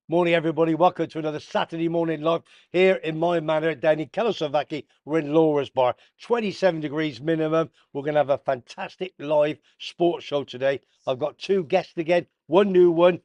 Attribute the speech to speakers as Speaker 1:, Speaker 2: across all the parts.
Speaker 1: Morning, everybody. Welcome to another Saturday morning live here in my manor down in CAIXESBBXXX. We're in Laura's Bar, 27 degrees minimum. We're going to have a fantastic live sports show today. I've got two guests again, one new one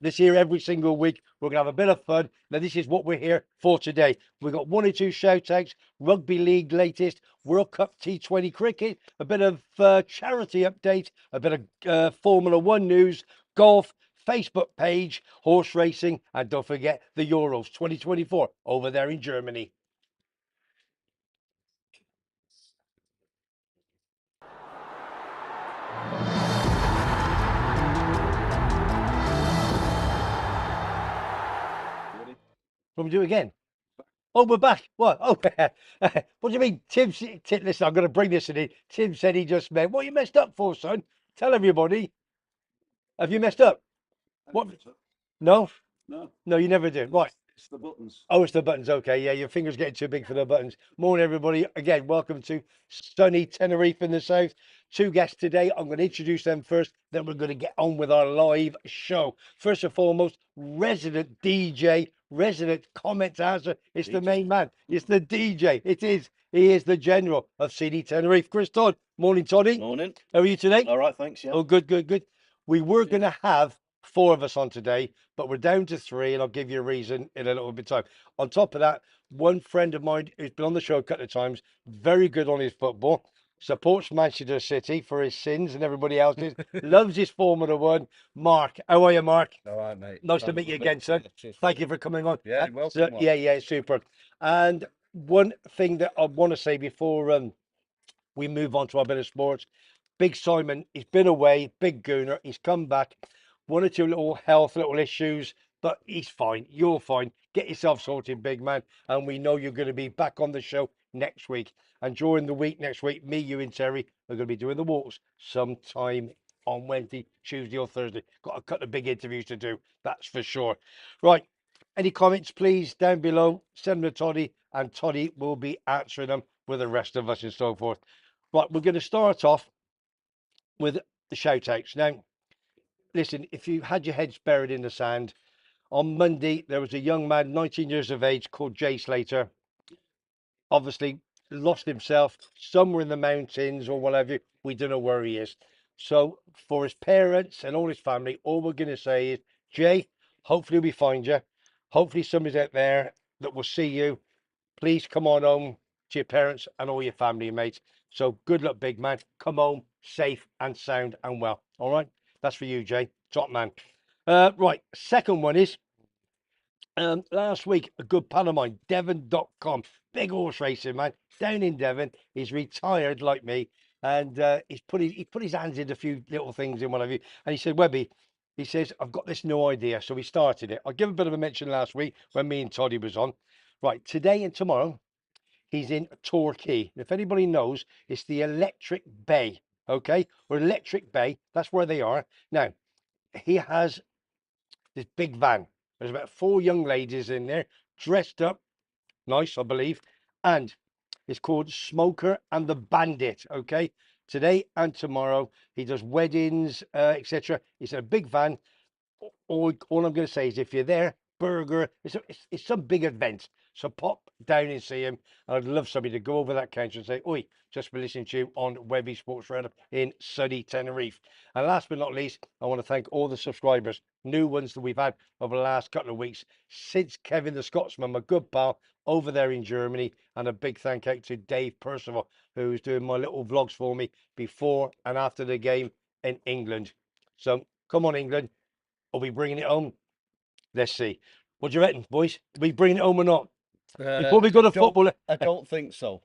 Speaker 1: that's here every single week. We're going to have a bit of fun. Now, this is what we're here for today. We've got one or two shout outs, Rugby League latest, World Cup T20 cricket, a bit of charity update, a bit of Formula One news, golf, Facebook page, horse racing, and don't forget the Euros 2024 over there in Germany. What we do again? Oh, we're back. What? Oh, what do you mean? Tim, listen, I'm going to bring this in. Tim said he just met. What you messed up for, son? Tell everybody. Have you messed up? What? No?
Speaker 2: No,
Speaker 1: No, you never do. Right.
Speaker 2: it's the buttons.
Speaker 1: Oh, it's the buttons. Okay. Yeah, your finger's getting too big for the buttons. Morning, everybody. Again, welcome to sunny Tenerife in the south. Two guests today. I'm going to introduce them first, then we're going to get on with our live show. First and foremost, resident DJ, resident commentator. It's the
Speaker 2: DJ.
Speaker 1: main man. It's the DJ. It is. He is the general of CD Tenerife. Chris Todd. Morning, Toddy.
Speaker 2: Morning.
Speaker 1: How are you today?
Speaker 2: All right, thanks. Yeah.
Speaker 1: Oh, good, good, good. We were going to have four of us on today, but we're down to three, and I'll give you a reason in a little bit of time. On top of that, one friend of mine who's been on the show a couple of times, very good on his football, supports Manchester City for his sins and everybody else's, loves his Formula One. Mark, how are you, Mark?
Speaker 3: All right, mate.
Speaker 1: Nice to meet you again, sir. Thank you for coming on.
Speaker 3: Yeah,
Speaker 1: And,
Speaker 3: welcome.
Speaker 1: yeah, super. And one thing that I want to say before we move on to our bit of sports, Big Simon, he's been away, big gooner, he's come back, one or two little health little issues, but he's fine. You're fine. Get yourself sorted, big man. And we know you're going to be back on the show next week. And during the week next week, me, you, and Terry are going to be doing the walks sometime on Wednesday, Tuesday, or Thursday. Got a couple of big interviews to do, that's for sure. Right. Any comments, please, down below? Send them to Toddy, and Toddy will be answering them with the rest of us and so forth. Right, we're going to start off with the shout outs. Now, listen, if you had your heads buried in the sand, on Monday there was a young man, 19 years of age, called Jay Slater. Obviously, lost himself somewhere in the mountains or whatever. We don't know where he is. So, for his parents and all his family, all we're going to say is, Jay, hopefully we find you. Hopefully, somebody's out there that will see you. Please come on home to your parents and all your family and mates. So good luck, big man. Come home safe and sound and well. All right. That's for you, Jay. Top man. Right. Second one is last week, a good pal of mine, Devon.com, big horse racing man, down in Devon. He's retired like me, and he put his hands in a few little things in one of you. And he said, Webby, he says, I've got this new idea. So we started it. I'll give a bit of a mention last week when me and Toddy was on. Right, today and tomorrow, he's in Torquay. If anybody knows, it's the Electric Bay, okay? Or Electric Bay, that's where they are. Now, he has this big van. There's about four young ladies in there, dressed up, nice, I believe. And it's called Smoker and the Bandit, okay? Today and tomorrow, he does weddings, etc. It's a big van. All I'm going to say is if you're there, burger, it's some big event. So pop down and see him. I'd love somebody to go over that counter and say, oi, just for listening to you on Webby Sports Roundup in sunny Tenerife. And last but not least, I want to thank all the subscribers, new ones that we've had over the last couple of weeks since Kevin the Scotsman, my good pal, over there in Germany. And a big thank you to Dave Percival, who's doing my little vlogs for me before and after the game in England. So come on, England. Are we bringing it home? Let's see. What do you reckon, boys? Are we bringing it home or not? Before we go to football,
Speaker 3: I don't think so.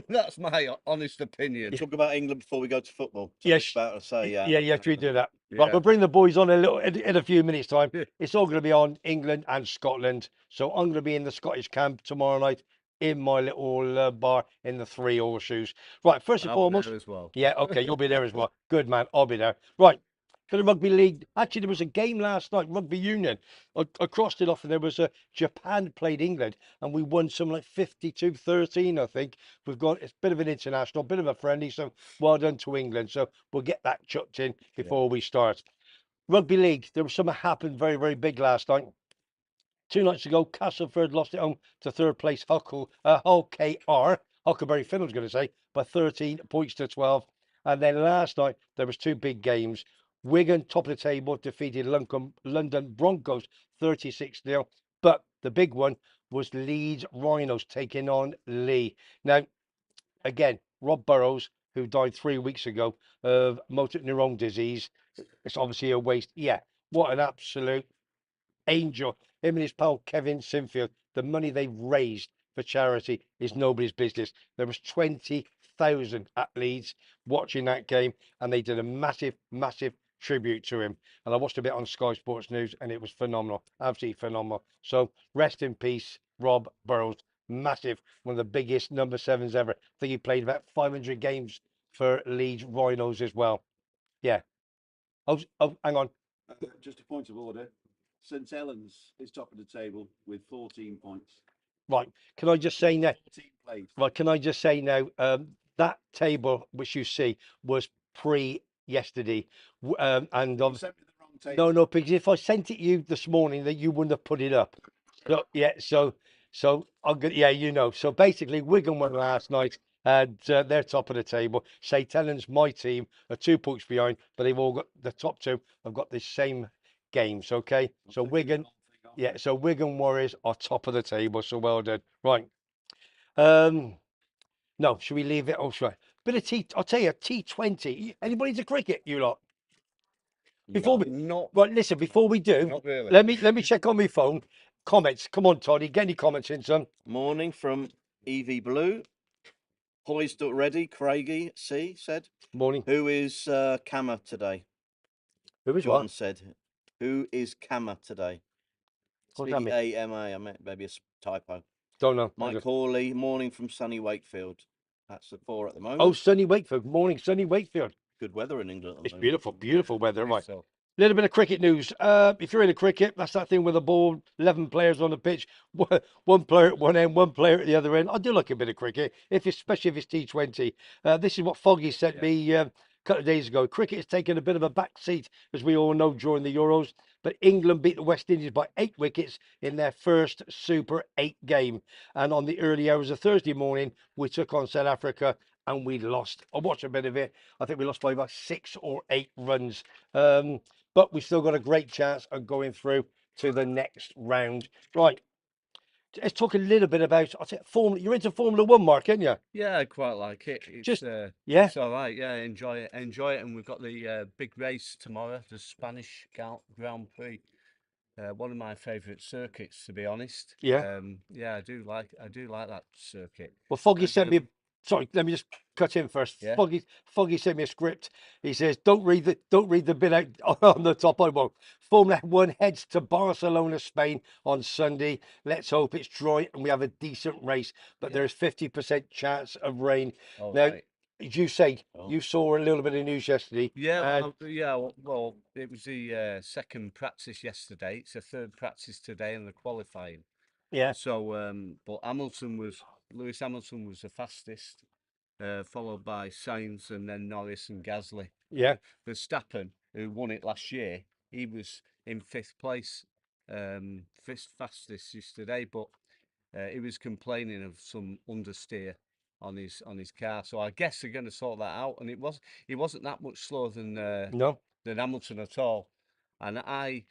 Speaker 3: That's my honest opinion.
Speaker 2: Talk about England before we go to football.
Speaker 1: Yes.
Speaker 2: About to say, yeah.
Speaker 1: Yeah, we do that.
Speaker 3: Yeah.
Speaker 1: Right, we'll bring the boys on a little in a few minutes' time. It's all going to be on England and Scotland. So I'm going to be in the Scottish camp tomorrow night in my little bar in the Three Horseshoes. Right, first and
Speaker 3: I'll be
Speaker 1: foremost.
Speaker 3: there as well.
Speaker 1: Yeah, okay, you'll be there as well. Good man, I'll be there. Right. For the rugby league, actually, there was a game last night, rugby union. I crossed it off, and there was a Japan played England, and we won something like 52-13, I think. We've got it's a bit of an international, bit of a friendly, so well done to England. So we'll get that chucked in before we start. Rugby league, there was something happened very, very big last night. 2 nights ago, Castleford lost at home to third place Hull KR, Huckleberry Finn, I was going to say, by 13 points to 12. And then last night, there was 2 big games. Wigan, top of the table, defeated London Broncos 36-0. But the big one was Leeds Rhinos taking on Lee. Now, again, Rob Burrows, who died 3 weeks ago of motor neuron disease, it's obviously a waste. Yeah, what an absolute angel. Him and his pal Kevin Sinfield, the money they've raised for charity is nobody's business. There was 20,000 at Leeds watching that game, and they did a massive, massive tribute to him. And I watched a bit on Sky Sports News, and it was phenomenal, absolutely phenomenal. So rest in peace, Rob Burrows. Massive, one of the biggest number 7s ever. I think he played about 500 games for Leeds Rhinos as well. Yeah. Oh, hang on.
Speaker 2: Just a point of order. St Helens is top of the table with 14 points.
Speaker 1: Right. Can I just say now?
Speaker 2: 14 played.
Speaker 1: Right. Can I just say now? That table which you see was pre yesterday, and
Speaker 2: You sent me the wrong table.
Speaker 1: no, because if I sent it you this morning, that you wouldn't have put it up. So yeah, so I'm good. Yeah, you know. So basically, Wigan won last night, and they're top of the table. St Helens, my team, are 2 points behind, but they've all got the top 2 have got the same games. Okay, so Wigan, yeah, so Wigan Warriors are top of the table. So well done. Right. No, should we leave it? Oh, sorry. Bit of T. I'll tell you, T20. Anybody into cricket? You lot. Before we
Speaker 3: Not
Speaker 1: right, listen. Before we do,
Speaker 3: not really.
Speaker 1: let me check on my phone. Comments. Come on, Toddy. Get any comments in, son.
Speaker 2: Morning from EV Blue. Poised up ready. Craigie C said.
Speaker 1: Morning.
Speaker 2: Who is Kama today?
Speaker 1: Who is
Speaker 2: John
Speaker 1: what?
Speaker 2: said. Who is Kama today?
Speaker 1: What's that mean?
Speaker 2: C-A-M-A. I meant maybe a typo.
Speaker 1: Don't know.
Speaker 2: Mike Hawley. Morning from sunny Wakefield. That's the 4 at the moment.
Speaker 1: Oh, sunny Wakefield. Morning, sunny Wakefield.
Speaker 2: Good weather in England. At the
Speaker 1: It's
Speaker 2: moment.
Speaker 1: beautiful, beautiful weather. Right.
Speaker 3: So
Speaker 1: Little bit of cricket news. If you're in a cricket, that's that thing with the ball, 11 players on the pitch, one player at one end, one player at the other end. I do like a bit of cricket, especially if it's T20. This is what Foggy sent me a couple of days ago. Cricket has taken a bit of a back seat, as we all know, during the Euros. But England beat the West Indies by 8 wickets in their first Super 8 game. And on the early hours of Thursday morning, we took on South Africa and we lost. I watched a bit of it. I think we lost by about 6 or 8 runs. But we've still got a great chance of going through to the next round. Right. Let's talk a little bit about, I think, Formula. You're into Formula One, Mark, aren't you?
Speaker 3: yeah, I quite like it. It's
Speaker 1: Yeah.
Speaker 3: it's all right. Yeah, enjoy it. Enjoy it. And we've got the big race tomorrow, the Spanish Grand Prix. One of my favourite circuits, to be honest.
Speaker 1: Yeah.
Speaker 3: Yeah, I do like that circuit.
Speaker 1: Well, Foggy sent me. Sorry, let me just cut in first.
Speaker 3: Yeah.
Speaker 1: Foggy sent me a script. He says, "Don't read the bit out on the top. I won't." Formula One heads to Barcelona, Spain on Sunday. Let's hope it's dry and we have a decent race. But there's 50% chance of rain.
Speaker 3: All
Speaker 1: Now,
Speaker 3: right.
Speaker 1: as you say, you saw a little bit of news yesterday.
Speaker 3: Yeah, well, it was the second practice yesterday. It's the third practice today and the qualifying.
Speaker 1: Yeah.
Speaker 3: So, but Lewis Hamilton was the fastest, followed by Sainz and then Norris and Gasly.
Speaker 1: Yeah.
Speaker 3: Verstappen, who won it last year, he was in 5th place, fastest yesterday, but he was complaining of some understeer on his car. So I guess they're going to sort that out. And he wasn't that much slower than
Speaker 1: No.
Speaker 3: Hamilton at all. And I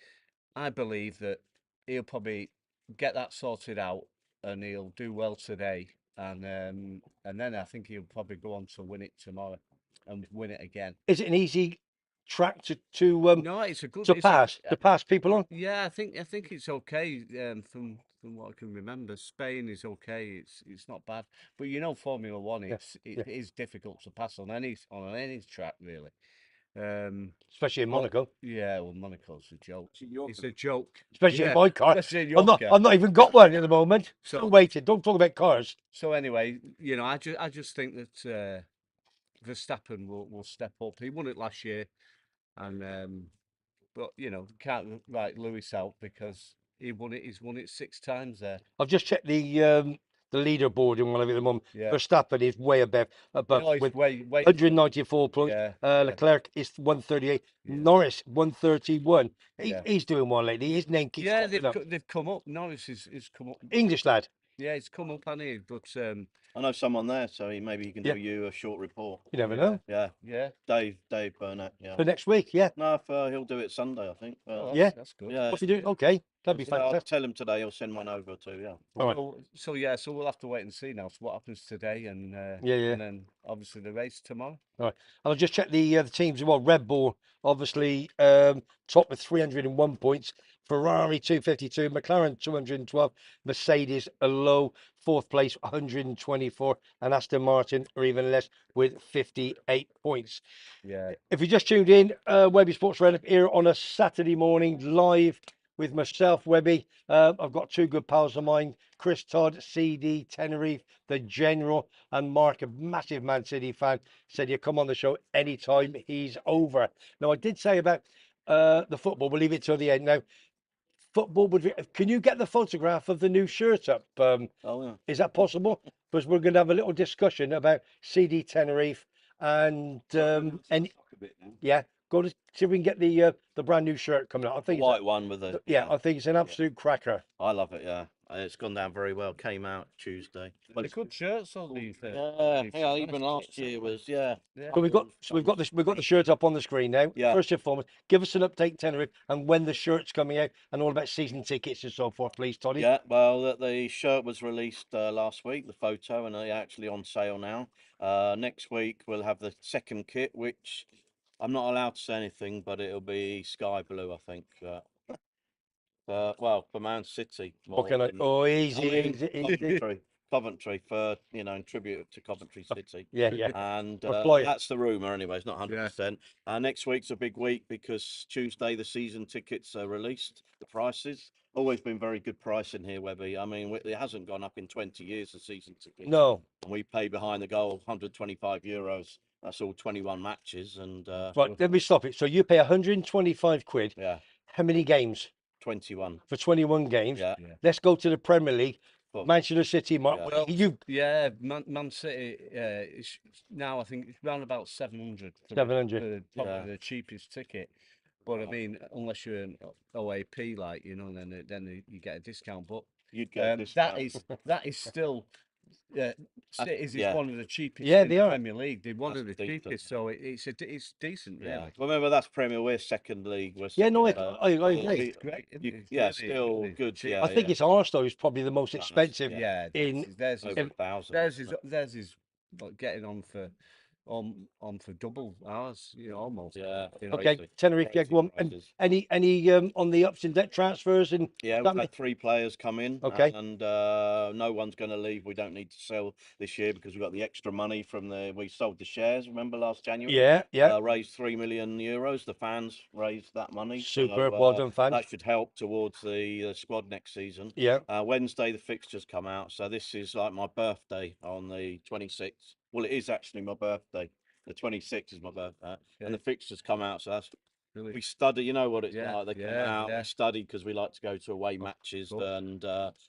Speaker 3: believe that he'll probably get that sorted out and he'll do well today. And then I think he'll probably go on to win it tomorrow and win it again.
Speaker 1: Is it an easy track to
Speaker 3: No, it's a good
Speaker 1: to pass people on?
Speaker 3: Yeah, I think it's okay. From what I can remember, Spain is okay. It's not bad, but you know, Formula One, it is difficult to pass on any track really.
Speaker 1: Especially in Monaco.
Speaker 3: Yeah, well, Monaco's a joke. It's a joke.
Speaker 1: Especially in my car.
Speaker 3: Especially in your car.
Speaker 1: I've not even got one at the moment. Still waiting. Don't talk about cars.
Speaker 3: So anyway, you know, I just think that Verstappen will step up. He won it last year, and but you know, can't write Lewis out because he won it. He's won it 6 times there.
Speaker 1: I've just checked the the leaderboard and whatever at the moment.
Speaker 3: Yeah.
Speaker 1: Verstappen is way above
Speaker 3: No, he's
Speaker 1: with
Speaker 3: way
Speaker 1: 194 points.
Speaker 3: Yeah, yeah.
Speaker 1: Leclerc is 138.
Speaker 3: Yeah.
Speaker 1: Norris 131.
Speaker 3: Yeah.
Speaker 1: He's doing well lately. His name keeps
Speaker 3: Yeah,
Speaker 1: popping up.
Speaker 3: they've come up. Norris is come up.
Speaker 1: English lad.
Speaker 3: Yeah, he's come up, hasn't he? But
Speaker 2: I know someone there, so maybe he can
Speaker 1: Yeah.
Speaker 2: do you a short report.
Speaker 1: You never
Speaker 3: Yeah.
Speaker 1: know.
Speaker 2: Yeah,
Speaker 3: yeah.
Speaker 2: Dave Burnett. Yeah.
Speaker 1: For next week, yeah.
Speaker 2: No, if, he'll do it Sunday, I think.
Speaker 3: Oh,
Speaker 1: Yeah.
Speaker 3: that's good.
Speaker 2: Yeah.
Speaker 1: What if you do? Okay, that'd be
Speaker 2: Yeah, I'll
Speaker 1: fantastic.
Speaker 2: tell him today. He'll send one over too. Yeah.
Speaker 1: All right.
Speaker 3: So we'll have to wait and see now. So what happens today, and
Speaker 1: Yeah.
Speaker 3: and then obviously the race tomorrow.
Speaker 1: And I'll just check the teams as well. Red Bull, obviously, top with 301 points. Ferrari 252, McLaren 212, Mercedes a low fourth place 124, and Aston Martin are even less with 58 points.
Speaker 3: Yeah.
Speaker 1: If you just tuned in, Webby Sports Roundup here on a Saturday morning live with myself, Webby. I've got two good pals of mine, Chris Todd, CD, Tenerife, the General, and Mark, a massive Man City fan, said you come on the show anytime he's over. Now, I did say about the football, we'll leave it till the end. Now, football, can you get the photograph of the new shirt up?
Speaker 2: Oh yeah.
Speaker 1: Is that possible? Because we're going to have a little discussion about CD Tenerife and yeah, go to see if we can get the brand new shirt coming out. I think
Speaker 2: White one with the.
Speaker 1: yeah, I think it's an absolute cracker.
Speaker 2: I love it. Yeah, it's gone down very well. Came out Tuesday.
Speaker 3: But it's good shirts, all these.
Speaker 2: Yeah, even last year was
Speaker 3: Yeah.
Speaker 1: So we've got the shirt up on the screen now.
Speaker 2: Yeah.
Speaker 1: First and foremost, give us an update, Tenerife, and when the shirt's coming out, and all about season tickets and so forth, please, Toddy.
Speaker 2: Yeah, well, the shirt was released last week, the photo, and they're actually on sale now. Next week we'll have the second kit, which I'm not allowed to say anything, but it'll be sky blue, I think. Well, for Man City.
Speaker 1: What can I?
Speaker 2: than-
Speaker 1: Oh, easy,
Speaker 2: I mean,
Speaker 1: easy.
Speaker 2: Coventry for in tribute to Coventry City.
Speaker 1: Yeah, yeah.
Speaker 2: And
Speaker 1: Or fly it.
Speaker 2: that's the rumour anyway. It's not 100%. Next week's a big week because Tuesday the season tickets are released. The prices always been very good pricing here, Webby. I mean, it hasn't gone up in 20 years. The season ticket.
Speaker 1: No.
Speaker 2: And we pay behind the goal 125 euros. That's all 21 matches. And
Speaker 1: Right, let me stop it. So you pay 125 quid.
Speaker 2: yeah,
Speaker 1: How many games?
Speaker 2: 21.
Speaker 1: For 21 games.
Speaker 2: Yeah.
Speaker 1: Let's go to the Premier League.
Speaker 2: Well,
Speaker 1: Manchester City, Mark.
Speaker 2: yeah.
Speaker 3: Well,
Speaker 1: You
Speaker 3: Yeah, Man City is now I think it's around about 700.
Speaker 1: 700.
Speaker 3: Probably
Speaker 2: Yeah.
Speaker 3: the cheapest ticket. But I mean, unless you're an OAP, like then you get a discount. But
Speaker 2: You'd get this.
Speaker 3: that is still City's is
Speaker 2: yeah.
Speaker 3: one of the cheapest.
Speaker 1: Yeah,
Speaker 3: in
Speaker 1: they
Speaker 3: the
Speaker 1: are.
Speaker 3: Premier League. They're one of the
Speaker 2: That's decent.
Speaker 3: cheapest, so it's decent, really.
Speaker 2: Yeah. Well, remember that's Premier. We're second league. We're
Speaker 1: Yeah, no,
Speaker 2: second,
Speaker 1: I agree.
Speaker 3: It's great. isn't
Speaker 2: You-
Speaker 3: it? It's
Speaker 2: yeah,
Speaker 3: really-
Speaker 2: still
Speaker 3: really
Speaker 2: good,
Speaker 3: cheap.
Speaker 2: yeah.
Speaker 1: I think it's ours though is probably the most
Speaker 2: That's-
Speaker 1: expensive.
Speaker 3: Yeah,
Speaker 1: in-
Speaker 3: theirs is
Speaker 2: over 1,000.
Speaker 3: theirs is like getting on for double ours, almost.
Speaker 2: Yeah.
Speaker 1: Okay,
Speaker 2: crazy.
Speaker 1: Tenerife, yeah, go on. And
Speaker 2: Prices.
Speaker 1: any on the ups and debt transfers and
Speaker 2: Yeah,
Speaker 1: that
Speaker 2: we've had 3 players come in.
Speaker 1: Okay.
Speaker 2: And no one's going to leave. We don't need to sell this year because we've got the extra money from we sold the shares. Remember last January?
Speaker 1: yeah.
Speaker 2: Raised 3 million euros. The fans raised that money.
Speaker 1: Super, well done, fans.
Speaker 2: That should help towards the squad next season.
Speaker 1: Yeah.
Speaker 2: Wednesday, the fixtures come out. So this is like my birthday on the 26th. Well, it is actually my birthday. The 26th is my birthday. And the fixtures come out. So that's
Speaker 3: Really.
Speaker 2: we study, you know what it's
Speaker 3: Yeah,
Speaker 2: like. They come
Speaker 3: yeah,
Speaker 2: out,
Speaker 3: yeah.
Speaker 2: we study because we like to go to away matches,
Speaker 3: course.
Speaker 2: and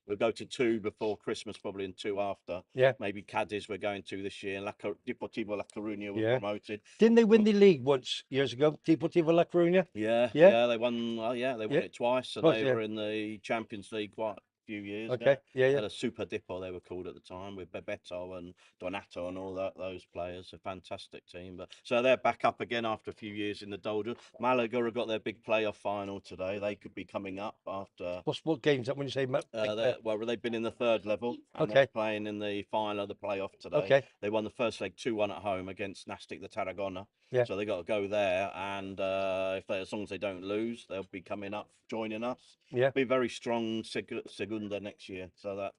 Speaker 2: we'll go to 2 before Christmas, probably, and 2 after.
Speaker 1: Yeah.
Speaker 2: Maybe Cadiz we're going to this year. Deportivo La Coruña were
Speaker 1: Yeah.
Speaker 2: promoted.
Speaker 1: Didn't they win the league once years ago? Deportivo La Coruña?
Speaker 2: Yeah,
Speaker 1: Yeah?
Speaker 2: yeah, they won. Well, yeah, they won
Speaker 1: Yeah.
Speaker 2: it twice, and
Speaker 1: Twice,
Speaker 2: they
Speaker 1: yeah.
Speaker 2: were in the Champions League quite a few years.
Speaker 1: Okay. Yeah,
Speaker 2: Had
Speaker 1: yeah.
Speaker 2: a Super Dippo, they were called at the time, with Bebeto and Donato and all those players. A fantastic team. But so they're back up again after a few years in the doldrums. Malaga have got their big playoff final today. They could be coming up after.
Speaker 1: What game's that when you say
Speaker 2: Well, they've been in the 3rd level. And
Speaker 1: Okay.
Speaker 2: they're playing in the final of the playoff today.
Speaker 1: Okay.
Speaker 2: They won the first leg 2-1 at home against Nastic the Tarragona.
Speaker 1: Yeah.
Speaker 2: So they got to go there, and as long as they don't lose, they'll be coming up, joining us.
Speaker 1: Yeah.
Speaker 2: Be very strong Segunda next year. So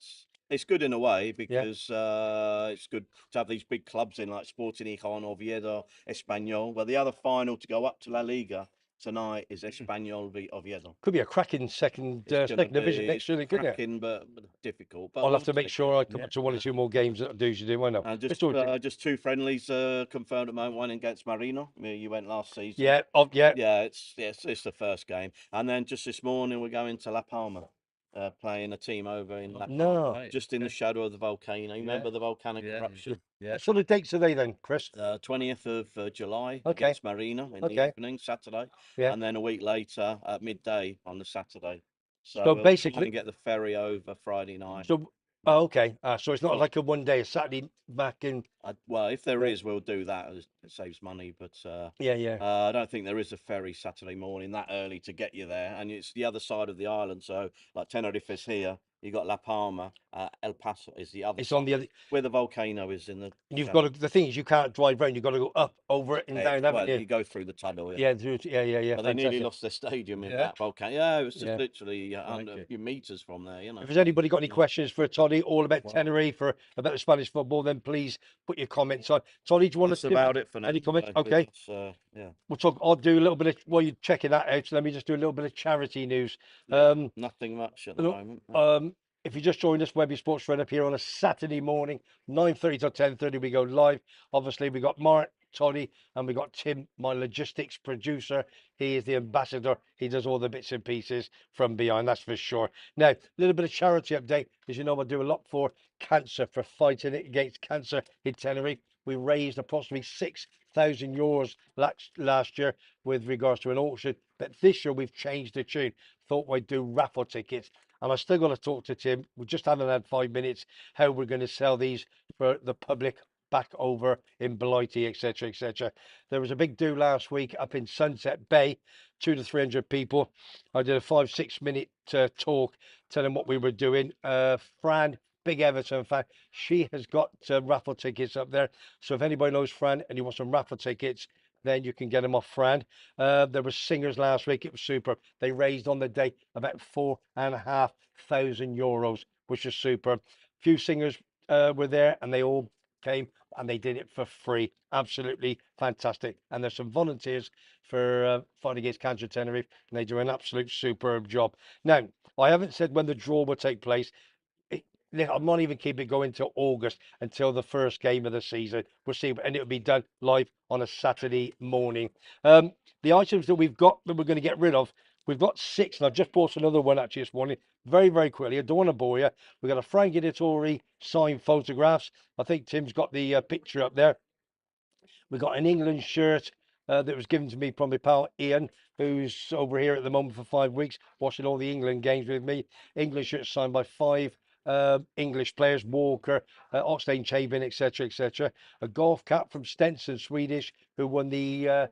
Speaker 2: it's good in a way because it's good to have these big clubs in like Sporting Gijón, Oviedo, Espanyol. Well, the other final to go up to La Liga tonight is Espanyol v Oviedo.
Speaker 1: Could be a cracking second division next year, couldn't it?
Speaker 2: Cracking, but difficult. But
Speaker 1: I'll
Speaker 2: we'll
Speaker 1: have to make
Speaker 2: see.
Speaker 1: sure I come up to 1 or 2 more games that I do. I know.
Speaker 2: And
Speaker 1: It's all-
Speaker 2: just 2 friendlies confirmed at the moment. One against Marino. You went last season.
Speaker 1: yeah. Yeah.
Speaker 2: Yeah, it's the first game, and then just this morning we're going to La Palma. playing a team over in La
Speaker 1: No.
Speaker 2: Palma,
Speaker 3: Right,
Speaker 2: just in the
Speaker 3: okay.
Speaker 2: shadow of the volcano. You remember the volcanic
Speaker 3: Yeah,
Speaker 2: eruption?
Speaker 3: yeah.
Speaker 1: What sort of dates are they then, Chris?
Speaker 2: 20th of July
Speaker 1: Okay.
Speaker 2: against Marina in the
Speaker 1: Okay.
Speaker 2: evening, Saturday,
Speaker 1: Yeah.
Speaker 2: and then a week later at midday on the Saturday. So,
Speaker 1: So
Speaker 2: we'll try
Speaker 1: basically,
Speaker 2: and get the ferry over Friday night.
Speaker 1: so oh, okay. So it's not
Speaker 2: Well-
Speaker 1: like a one day, a Saturday back in.
Speaker 2: Well, if there
Speaker 1: Yeah.
Speaker 2: is, we'll do that. It saves money, but
Speaker 1: Yeah.
Speaker 2: I don't think there is a ferry Saturday morning that early to get you there, and it's the other side of the island. So, like Tenerife is here, you got La Palma, El Paso is the other
Speaker 1: It's
Speaker 2: side,
Speaker 1: on the other.
Speaker 2: where the volcano is in the.
Speaker 1: You've got to. The thing is, you can't drive round. You've got to go up, over it, and down. Haven't
Speaker 2: Well,
Speaker 1: you?
Speaker 2: you go through the tunnel.
Speaker 1: Yeah. Yeah.
Speaker 2: But they nearly
Speaker 1: Fantastic.
Speaker 2: lost their stadium in
Speaker 3: Yeah.
Speaker 2: that volcano. Yeah, it was just
Speaker 1: Yeah.
Speaker 2: literally under a
Speaker 3: Crikey.
Speaker 2: few meters from there.
Speaker 1: If there's anybody got any
Speaker 2: Yeah.
Speaker 1: questions for Toddy, all about
Speaker 3: Wow.
Speaker 1: Tenerife or about the Spanish football, then please put your comments on. Toddy, do you want
Speaker 2: That's
Speaker 1: to
Speaker 2: about it for now.
Speaker 1: any comments?
Speaker 2: So
Speaker 1: Okay.
Speaker 2: yeah.
Speaker 1: We'll talk. I'll do a little bit of while you're checking that out. So let me just do a little bit of charity news.
Speaker 2: Nothing much at the
Speaker 1: Look,
Speaker 2: moment. No.
Speaker 1: If you just joined us, Webby Sports Run up here on a Saturday morning, 9:30 to 10:30, we go live. Obviously, we got Mark, Toddy, and we got Tim, my logistics producer. He is the ambassador. He does all the bits and pieces from behind, that's for sure. Now, a little bit of charity update. As you know, I do a lot for cancer, for fighting it against cancer in Tenerife. We raised approximately €6,000 last year with regards to an auction, but this year we've changed the tune. Thought we'd do raffle tickets, and I still got to talk to Tim. We just haven't had 5 minutes how we're going to sell these for the public back over in Blighty, etc. There was a big do last week up in Sunset Bay, 200 to 300 people. I did a 5-6 minute talk telling what we were doing. Fran, big Everton fan, she has got raffle tickets up there. So if anybody knows Fran and you want some raffle tickets, then you can get them off Fran. There were singers last week. It was super. They raised on the day about €4,500, which is super. Few singers were there, and they all came and they did it for free. Absolutely fantastic. And there's some volunteers for fighting against cancer Tenerife, and they do an absolute superb job. Now, I haven't said when the draw will take place. I'm not even keeping it going till August, until the first game of the season. We'll see, and it'll be done live on a Saturday morning. The items that we've got that we're going to get rid of, we've got 6, and I've just bought another one actually this morning. Very quickly. I don't want to bore you. We've got a Frank Editori signed photographs. I think Tim's got the picture up there. We've got an England shirt that was given to me from my pal Ian, who's over here at the moment for 5 weeks, watching all the England games with me. England shirt signed by 5 English players: Walker, Oxlade, Chabin, etc. A golf cap from Stenson, Swedish, who won the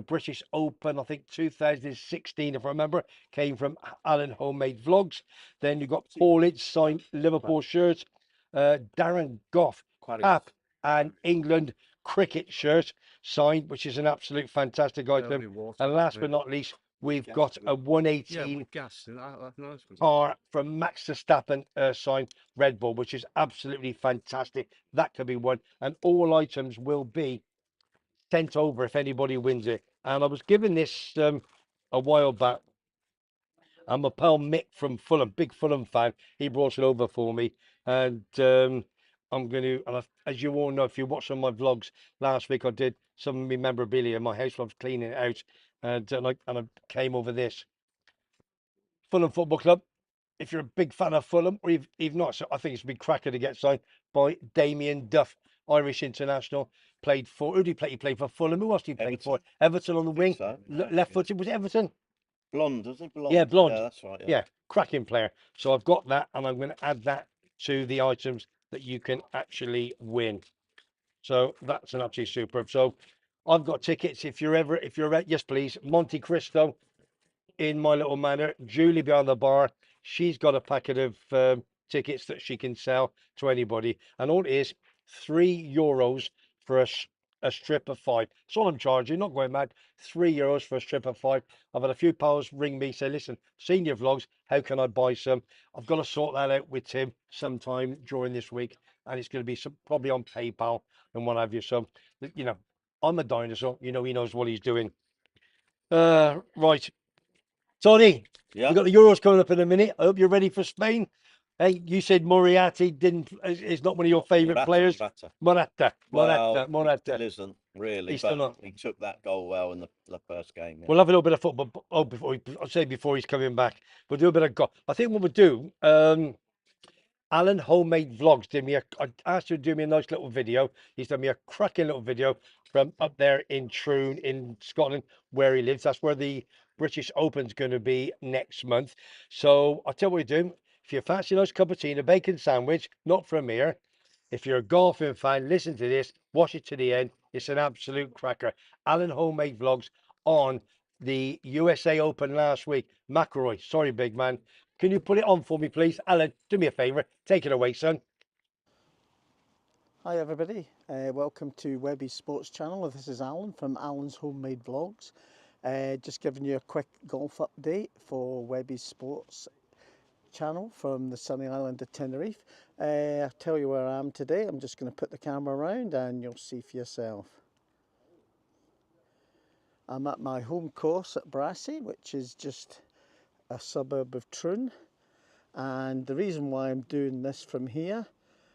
Speaker 1: British Open, I think 2016, if I remember, came from Alan Homemade Vlogs. Then you've got Paul Ince signed Liverpool shirt, Darren Goff cap and England cricket shirt signed, which is an absolute fantastic item. And last but not least, we've got a 118
Speaker 3: gas. That's nice.
Speaker 1: car from Max Verstappen signed Red Bull, which is absolutely fantastic. That could be one, and all items will be sent over if anybody wins it. And I was given this a while back. I'm a pal Mick from Fulham, big Fulham fan. He brought it over for me, and I'm going to. And as you all know, if you watched some of my vlogs last week, I did some of my memorabilia in my house. I was cleaning it out, and I came over this Fulham Football Club. If you're a big fan of Fulham, or even not, so I think it's a big cracker to get signed by Damien Duff, Irish international. Played for, who did he play? He played for Fulham. Who else did he play for? Everton on the wing.
Speaker 2: So,
Speaker 1: Left footed. Was it Everton?
Speaker 2: Blonde, is it blonde?
Speaker 1: Yeah, blonde.
Speaker 2: Yeah, that's right.
Speaker 1: Yeah, cracking player. So I've got that, and I'm going to add that to the items that you can actually win. So that's an absolutely superb. So I've got tickets. If you're at, yes, please, Monte Cristo in my little manor. Julie behind the bar, she's got a packet of tickets that she can sell to anybody, and all it is €3 for a strip of 5. That's all I'm charging, not going mad. €3 for a strip of 5. I've had a few pals ring me, say, listen, seen your vlogs, how can I buy some? I've got to sort that out with Tim sometime during this week, and it's going to be probably on PayPal and what have you. So, you know, I'm a dinosaur, you know, he knows what he's doing. Right, Tony,
Speaker 2: Yeah.
Speaker 1: we've got the Euros coming up in a minute. I hope you're ready for Spain. Hey, you said Moriarty is not one of your favourite players. Morata.
Speaker 2: Well, he
Speaker 1: Morata.
Speaker 2: still isn't really,
Speaker 1: He's still
Speaker 2: but
Speaker 1: not.
Speaker 2: he took that goal well in the first game. Yeah.
Speaker 1: We'll have a little bit of football. Oh, before he's coming back, we'll do a bit of golf. I think what we'll do. Alan Homemade Vlogs did me I asked you to do me a nice little video. He's done me a cracking little video from up there in Troon in Scotland, where he lives. That's where the British Open's going to be next month. So I'll tell you what you do. If you fancy a nice cup of tea and a bacon sandwich, not from here. If you're a golfing fan, listen to this, watch it to the end. It's an absolute cracker. Alan Homemade Vlogs on the USA Open last week. McIlroy, sorry, big man. Can you put it on for me, please? Alan, do me a favour. Take it away, son.
Speaker 4: Hi everybody, welcome to WEBBY'S Sports Channel. This is Alan from Alan's Homemade Vlogs. Just giving you a quick golf update for WEBBY'S Sports Channel from the sunny island of Tenerife. I'll tell you where I am today. I'm just going to put the camera around and you'll see for yourself. I'm at my home course at Brassey, which is just a suburb of Troon. And the reason why I'm doing this from here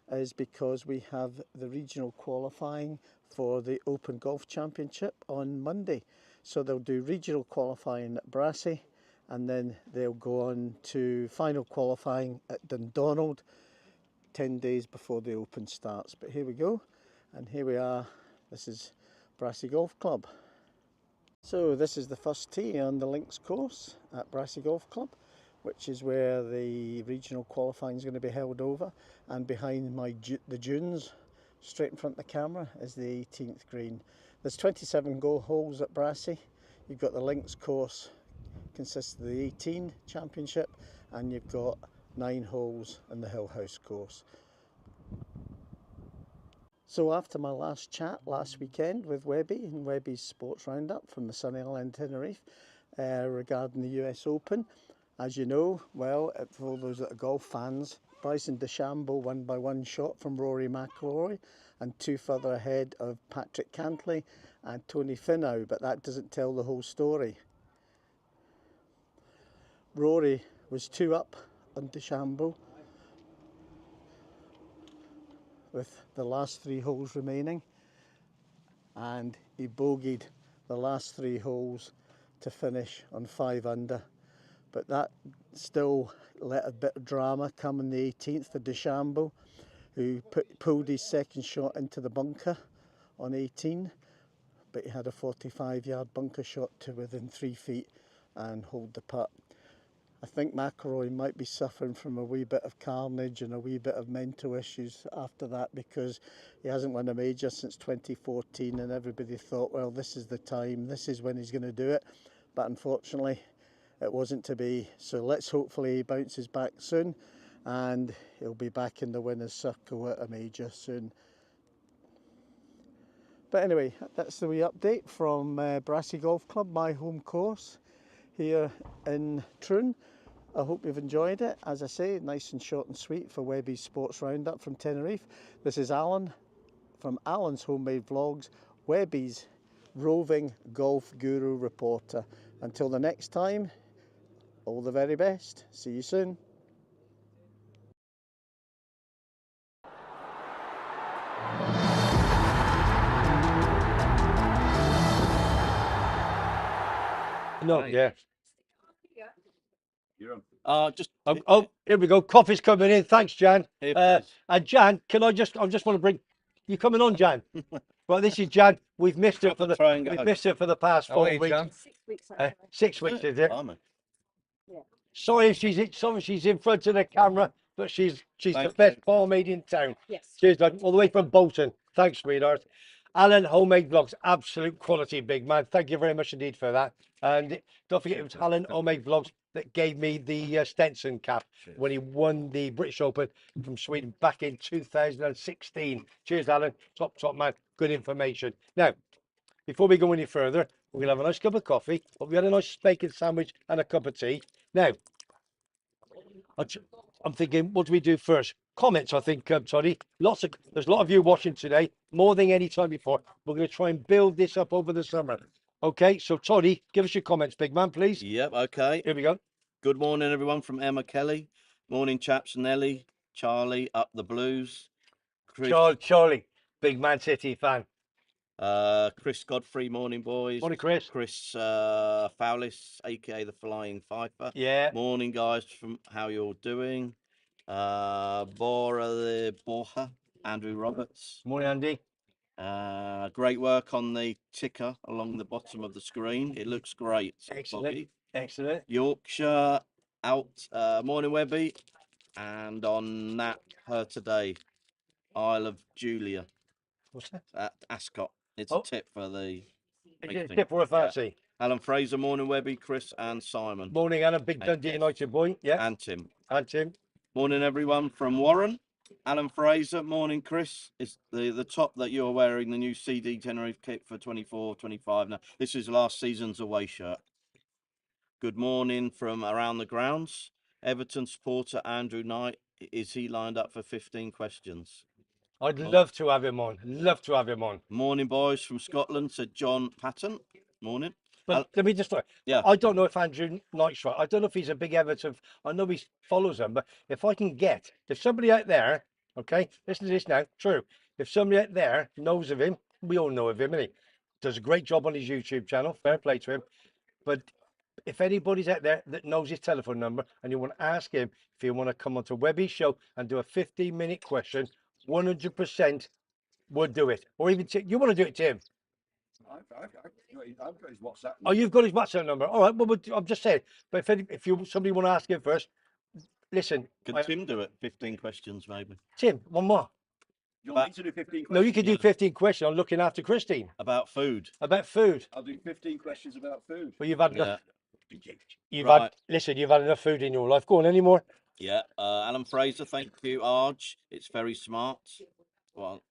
Speaker 4: is because we have the regional qualifying for the Open Golf Championship on Monday. So they'll do regional qualifying at Brassey and then they'll go on to final qualifying at Dundonald 10 days before the Open starts. But here we go, and here we are. This is Brassey Golf Club. So this is the first tee on the links course at Brassey Golf Club, which is where the regional qualifying is going to be held over. And behind the dunes, straight in front of the camera, is the 18th green. There's 27 holes at Brassey. You've got the links course, consists of the 18 championship, and you've got 9 holes in the Hill House course. So after my last chat last weekend with Webby and Webby's Sports Roundup from the sunny island Tenerife regarding the US Open, as you know, well, for all those that are golf fans, Bryson DeChambeau won by 1 shot from Rory McIlroy and 2 further ahead of Patrick Cantley and Tony Finau, but that doesn't tell the whole story. Rory was 2 up on DeChambeau with the last 3 holes remaining, and he bogeyed the last 3 holes to finish on 5 under. But that still let a bit of drama come in the 18th for DeChambeau, who pulled his second shot into the bunker on 18, but he had a 45-yard bunker shot to within 3 feet and hold the putt. I think McIlroy might be suffering from a wee bit of carnage and a wee bit of mental issues after that, because he hasn't won a major since 2014, and everybody thought, well, this is the time, this is when he's going to do it. But unfortunately, it wasn't to be. So let's hopefully he bounces back soon and he'll be back in the winner's circle at a major soon. But anyway, that's the wee update from Brassey Golf Club, my home course here in Troon. I hope you've enjoyed it. As I say, nice and short and sweet for Webby's Sports Roundup from Tenerife. This is Alan from Alan's Homemade Vlogs, Webby's roving golf guru reporter. Until the next time, all the very best. See you soon.
Speaker 1: No, yeah.
Speaker 2: Just
Speaker 1: Oh, here we go. Coffee's coming in. Thanks, Jan.
Speaker 2: Here,
Speaker 1: And Jan, I just want to bring you coming on, Jan. Right, this is Jan. We've missed her for the past 4 weeks.
Speaker 3: Jan?
Speaker 1: 6 weeks, is it?
Speaker 2: Blimey.
Speaker 1: Sorry if she's in front of the camera, but she's the best barmaid in town.
Speaker 5: Yes.
Speaker 1: Cheers, Dad. All the way from Bolton. Thanks, sweetheart. Alan Homemade Vlogs, absolute quality, big man. Thank you very much indeed for that. And don't forget, it was Alan Homemade Vlogs that gave me the Stenson cap when he won the British Open from Sweden back in 2016. Cheers, Alan. Top man. Good information. Now, before we go any further, we're going to have a nice cup of coffee. But we had a nice bacon sandwich and a cup of tea. Now, I'm thinking, what do we do first? Comments, I think, Toddy. There's a lot of you watching today, more than any time before. We're going to try and build this up over the summer. Okay, so Toddy, give us your comments, big man, please.
Speaker 2: Yep, okay.
Speaker 1: Here we go.
Speaker 2: Good morning, everyone, from Emma Kelly. Morning, chaps. Nelly, Charlie, up the Blues. Chris,
Speaker 1: Charlie, big Man City fan.
Speaker 2: Chris Godfrey, morning, boys.
Speaker 1: Morning, Chris.
Speaker 2: Chris Fowlis, aka the Flying Fifer.
Speaker 1: Yeah.
Speaker 2: Morning, guys. From how you're doing? Bora the Borja, Andrew Roberts.
Speaker 1: Morning, Andy.
Speaker 2: Great work on the ticker along the bottom of the screen. It looks great.
Speaker 1: Excellent.
Speaker 2: Boggy.
Speaker 1: Excellent.
Speaker 2: Yorkshire out. Morning, Webby. And on that, her today, Isle of Julia
Speaker 1: What's that?
Speaker 2: at Ascot. It's
Speaker 1: Oh.
Speaker 2: a tip for the
Speaker 1: It's a
Speaker 2: meeting.
Speaker 1: tip for a fancy.
Speaker 2: Alan Fraser, morning, Webby, Chris and Simon.
Speaker 1: Morning, Anna. Big
Speaker 2: Hey,
Speaker 1: Dundee United boy. Yeah.
Speaker 2: And Tim.
Speaker 1: And Tim.
Speaker 2: Morning, everyone from Warren. Alan Fraser, morning, Chris. It's the top that you're wearing, the new CD Tenerife kit for 24-25. Now, this is last season's away shirt. Good morning from around the grounds. Everton supporter Andrew Knight, is he lined up for 15 questions?
Speaker 1: I'd love to have him on. Love to have him on.
Speaker 2: Morning, boys from Scotland, said John Patton. Morning.
Speaker 1: But let me just,
Speaker 2: yeah.
Speaker 1: I don't know if Andrew Knight's right. I don't know if he's a big Everton. I know he follows them, but if I can get, if somebody out there, okay, listen to this now, true. If somebody out there knows of him, we all know of him, and he does a great job on his YouTube channel. Fair play to him. But if anybody's out there that knows his telephone number and you want to ask him if you want to come onto Webby's show and do a 15-minute question, 100% would do it. Or even you want to do it, Tim?
Speaker 5: I've got his WhatsApp.
Speaker 1: Oh, you've got his WhatsApp number. All right. Well, I'm just saying. But if somebody want to ask him first, listen.
Speaker 2: Can Tim do it? 15 questions, maybe.
Speaker 1: Tim, one more.
Speaker 5: You want me to do 15 questions?
Speaker 1: No, you can do 15 questions. I'm looking after Christine.
Speaker 2: About food.
Speaker 1: About food.
Speaker 5: I'll do 15 questions about food.
Speaker 1: Well, you've had
Speaker 2: Yeah.
Speaker 1: you've
Speaker 2: Right.
Speaker 1: had listen. You've had enough food in your life. Go on, any more?
Speaker 2: Yeah. Alan Fraser, thank you, Arj. It's very smart. Well,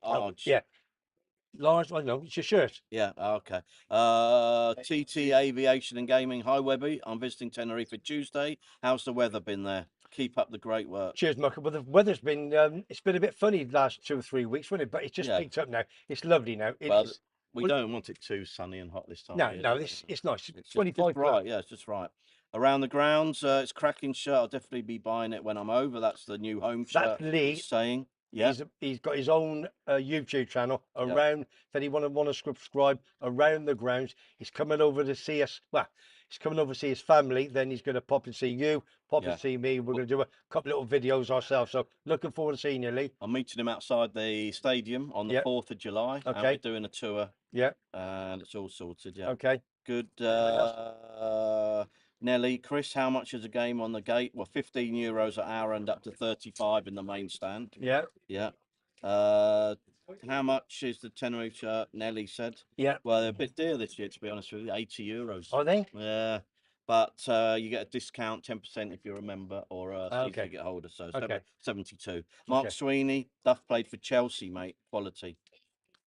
Speaker 2: Arj.
Speaker 1: Yeah. Lars, I know it's your shirt.
Speaker 2: Yeah, okay. TT Aviation and Gaming. Hi, Webby. I'm visiting Tenerife for Tuesday. How's the weather been there? Keep up the great work.
Speaker 1: Cheers, Mucker. Well, the weather's been it's been a bit funny the last 2 or 3 weeks, wasn't it? But it's just picked up now. It's lovely now.
Speaker 2: We don't want it too sunny and hot this time.
Speaker 1: No,
Speaker 2: of year,
Speaker 1: no,
Speaker 2: do
Speaker 1: it's nice.
Speaker 2: we? It's
Speaker 1: 25
Speaker 2: just right. Yeah, it's just right. Around the grounds, it's cracking shirt. I'll definitely be buying it when I'm over. That's the new home shirt.
Speaker 1: That's Lee.
Speaker 2: He's saying. Yeah.
Speaker 1: He's got his own YouTube channel around that he want to subscribe around the grounds. He's coming over to see us. Well, he's coming over to see his family. Then he's going to pop and see you, and see me. We're going to do a couple little videos ourselves. So looking forward to seeing you, Lee.
Speaker 2: I'm meeting him outside the stadium on the 4th of July.
Speaker 1: Okay.
Speaker 2: And we're doing a tour.
Speaker 1: Yeah.
Speaker 2: And it's all sorted. Yeah.
Speaker 1: Okay.
Speaker 2: Good. Nelly, Chris, how much is a game on the gate? Well, €15 an hour and up to 35 in the main stand.
Speaker 1: Yeah.
Speaker 2: Yeah. How much is the Tenerife shirt? Nelly said.
Speaker 1: Yeah.
Speaker 2: Well, they're a bit dear this year, to be honest with you. €80.
Speaker 1: Are they?
Speaker 2: Yeah. But you get a discount, 10% if you're a member or a season ticket holder. So 72. Mark Sweeney, Duff played for Chelsea, mate. Quality.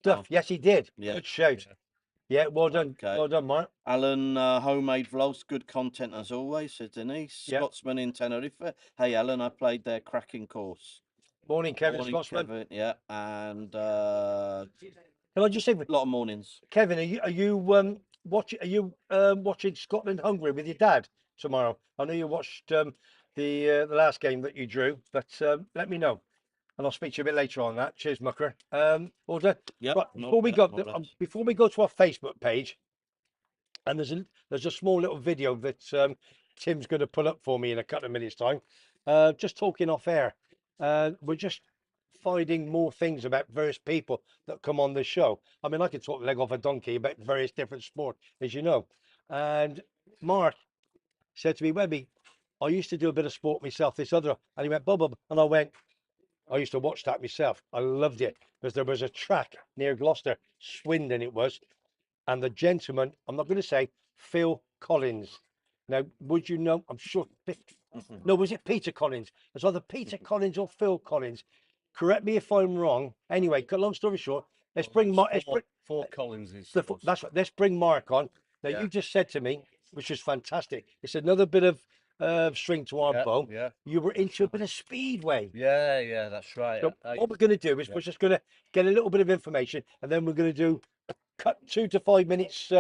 Speaker 1: Duff, yes, he did.
Speaker 2: Yeah.
Speaker 1: Good shout. Yeah, well done.
Speaker 2: Okay.
Speaker 1: Well done, Mark.
Speaker 2: Alan, homemade vlogs, good content as always, said Denise.
Speaker 1: Yeah.
Speaker 2: Scotsman in Tenerife. Hey, Alan, I played their cracking course.
Speaker 1: Morning, Kevin
Speaker 2: Morning,
Speaker 1: Scotsman.
Speaker 2: Kevin, yeah, and
Speaker 1: Can I just say,
Speaker 2: a lot of mornings.
Speaker 1: Kevin, are you watching Scotland Hungary with your dad tomorrow? I know you watched the last game that you drew, but let me know, and I'll speak to you a bit later on that. Cheers, Mucker. Order.
Speaker 2: Yep,
Speaker 1: Right, before we go to our Facebook page, and there's a small little video that Tim's going to put up for me in a couple of minutes' time. Just talking off air. We're just finding more things about various people that come on the show. I mean, I could talk leg off a donkey about various different sports, as you know. And Mark said to me, Webby, I used to do a bit of sport myself, and he went, Bob, and I went, I used to watch that myself. I loved it because there was a track near Gloucester, Swindon it was, and the gentleman, I'm not going to say Phil Collins. Now, would you know, I'm sure, no, was it Peter Collins? It was either Peter Collins or Phil Collins. Correct me if I'm wrong. Anyway, long story short, let's bring Mark.
Speaker 3: Four Collinses.
Speaker 1: That's right. Let's bring Mark on. Now, you just said to me, which is fantastic. It's another bit of string to our bow.
Speaker 3: Yeah.
Speaker 1: You were into a bit of Speedway.
Speaker 3: Yeah, that's right.
Speaker 1: So what we're going to do is we're just going to get a little bit of information, and then we're going to do cut 2 to 5 minutes,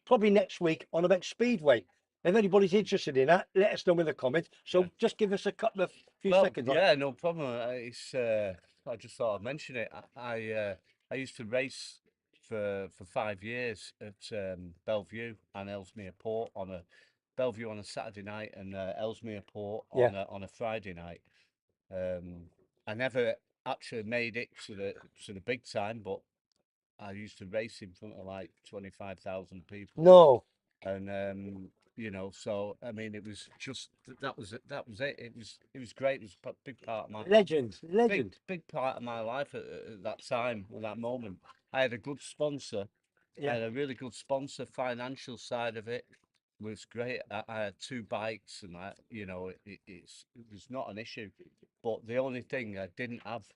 Speaker 1: probably next week, on about Speedway. If anybody's interested in that, let us know in the comments. So
Speaker 3: Yeah.
Speaker 1: just give us a couple of few
Speaker 3: Well,
Speaker 1: seconds. on it.
Speaker 3: yeah, no problem. It's I just thought I'd mention it. I used to race for 5 years at Bellevue and Ellesmere Port on a Bellevue on a Saturday night and Ellesmere Port
Speaker 1: Yeah.
Speaker 3: on a Friday night. I never actually made it to the big time, but I used to race in front of like 25,000 people.
Speaker 1: No,
Speaker 3: And you know, so I mean, it was just that was it. That was it. It was great. It was a big part of my
Speaker 1: legend, legend.
Speaker 3: big part of my life at that time, at that moment. I had a good sponsor. I
Speaker 1: Yeah.
Speaker 3: had a really good sponsor. Financial side of it was great. I had 2 bikes, and you know, it was not an issue. But the only thing I didn't have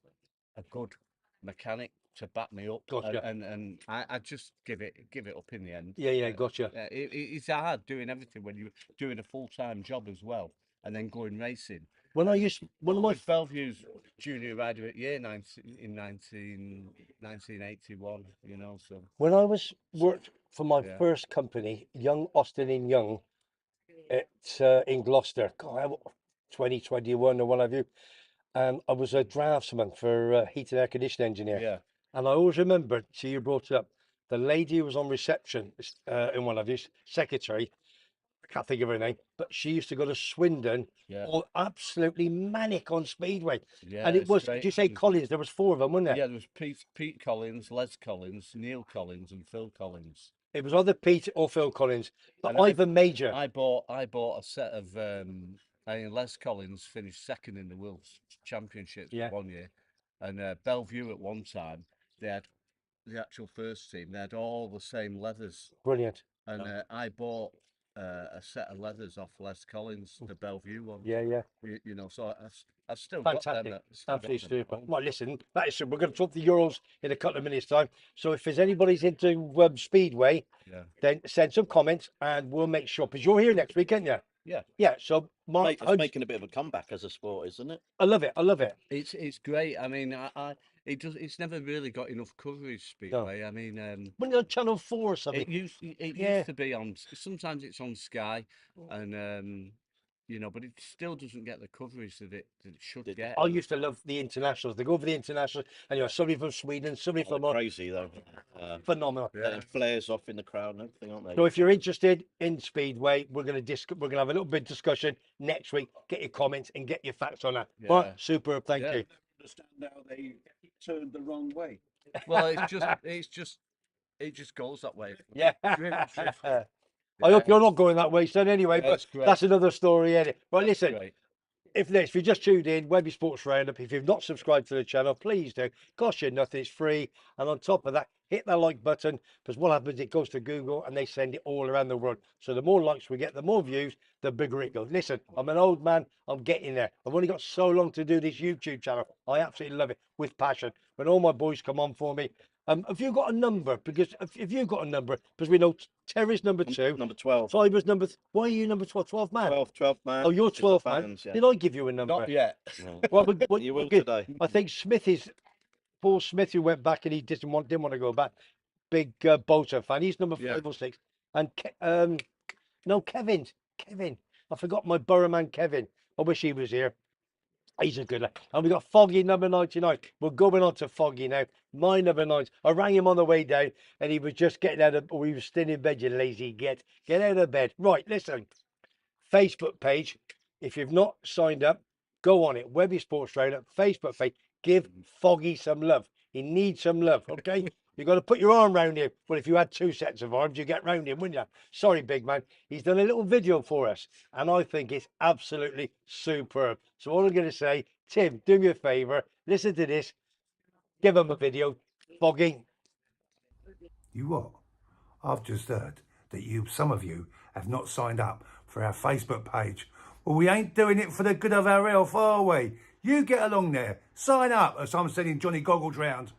Speaker 3: a good mechanic to back me up,
Speaker 1: Gotcha.
Speaker 3: and I just give it up in the end.
Speaker 1: Yeah, yeah, gotcha.
Speaker 3: It's hard doing everything when you're doing a full-time job as well, and then going racing.
Speaker 1: When I used, one of my
Speaker 3: With Bellevue's junior rider at year 1981, you know, so
Speaker 1: when I was worked for my
Speaker 3: Yeah.
Speaker 1: first company, Young Austin in Young, at in Gloucester, God, 2021 or what have you, and I was a draftsman for heat and air conditioning engineer.
Speaker 3: yeah,
Speaker 1: And I always remember, see, you brought it up, the lady who was on reception in one of his secretary, I can't think of her name, but she used to go to Swindon,
Speaker 3: yeah,
Speaker 1: all absolutely manic on Speedway.
Speaker 3: yeah.
Speaker 1: And it
Speaker 3: it's
Speaker 1: was,
Speaker 3: great.
Speaker 1: did you say Collins? There was 4 of them, wasn't there?
Speaker 3: Yeah, there was Pete Collins, Les Collins, Neil Collins, and Phil Collins.
Speaker 1: It was either Pete or Phil Collins, but
Speaker 3: And
Speaker 1: Ivan Major.
Speaker 3: I bought a set of I mean, Les Collins finished second in the World Championships
Speaker 1: Yeah.
Speaker 3: one year, and Bellevue at one time they had the actual first team. They had all the same leathers,
Speaker 1: Brilliant.
Speaker 3: and I bought a set of leathers off Les Collins, the Bellevue one.
Speaker 1: Yeah, yeah.
Speaker 3: You know, so I've still
Speaker 1: Fantastic.
Speaker 3: got them. Still got
Speaker 1: Absolutely
Speaker 3: them at
Speaker 1: super.
Speaker 3: home.
Speaker 1: Well, listen, that is super. We're going to talk the Euros in a couple of minutes' time. So if there's anybody's into Speedway,
Speaker 3: Yeah,
Speaker 1: then send some comments and we'll make sure. Because you're here next week, aren't you?
Speaker 3: yeah.
Speaker 1: Yeah. So, Mark,
Speaker 2: It's making a bit of a comeback as a sport, isn't it?
Speaker 1: I love it. I love it.
Speaker 3: It's great. I mean, it's never really got enough coverage. Speedway. I mean,
Speaker 1: When you're on Channel 4 or something.
Speaker 3: it
Speaker 1: Yeah.
Speaker 3: used to be on. Sometimes it's on Sky, and you know, but it still doesn't get the coverage that it should get.
Speaker 1: I used to love the internationals. They go over the internationals, and you know, somebody from Sweden, somebody
Speaker 2: They're
Speaker 1: from
Speaker 2: crazy though.
Speaker 1: phenomenal.
Speaker 2: Letting flares off in the crowd and everything, aren't they?
Speaker 1: So if you're interested in Speedway, we're going to have a little bit of discussion next week. Get your comments and get your facts on that.
Speaker 3: Yeah.
Speaker 1: Well, superb. Thank
Speaker 3: Yeah.
Speaker 1: you.
Speaker 5: Understand how they turned the wrong way.
Speaker 3: Well, it just goes that way.
Speaker 1: Yeah.
Speaker 3: Drift.
Speaker 1: I hope you're not going that way, son. Anyway,
Speaker 3: Yeah,
Speaker 1: but
Speaker 3: it's great.
Speaker 1: that's another story, isn't it? Right,
Speaker 3: That's
Speaker 1: listen.
Speaker 3: great.
Speaker 1: If you just tuned in, Webby Sports Roundup, if you've not subscribed to the channel, please do. Cost you nothing, it's free. And on top of that, hit that like button, because what happens, it goes to Google and they send it all around the world. So the more likes we get, the more views, the bigger it goes. Listen, I'm an old man, I'm getting there. I've only got so long to do this YouTube channel. I absolutely love it with passion. When all my boys come on for me, have you got a number? Because if you've got a number, because we know Terry's number 2,
Speaker 2: Number 12.
Speaker 1: Fiber's number. Why are you number 12? 12 man.
Speaker 2: 12 man.
Speaker 1: Oh, you're
Speaker 2: just the
Speaker 1: 12 man.
Speaker 2: fans, yeah.
Speaker 1: Did I give you a number?
Speaker 3: Not yet.
Speaker 2: No.
Speaker 1: Well,
Speaker 2: You will
Speaker 1: okay,
Speaker 2: today.
Speaker 1: I think Paul Smith, who went back and he didn't want to go back. Big Bolton fan. He's number
Speaker 3: Yeah.
Speaker 1: 5 or 6. And no, Kevin. I forgot my borough man, Kevin. I wish he was here. He's a good lad. And we got Foggy number 99. We're going on to Foggy now. My number 9. I rang him on the way down and he was just getting out of, or he was still in bed, you lazy get. Get out of bed. Right, listen. Facebook page. If you've not signed up, go on it. Webby Sports Roundup, Facebook page. Give Foggy some love. He needs some love, okay? You've got to put your arm round him. Well, if you had 2 sets of arms, you get round him, wouldn't you? Sorry, big man. He's done a little video for us, and I think it's absolutely superb. So all I'm going to say, Tim, do me a favour. Listen to this. Give him a video. Foggy.
Speaker 6: You what? I've just heard that some of you have not signed up for our Facebook page. Well, we ain't doing it for the good of our health, are we? You get along there. Sign up, as I'm sending Johnny Goggles round.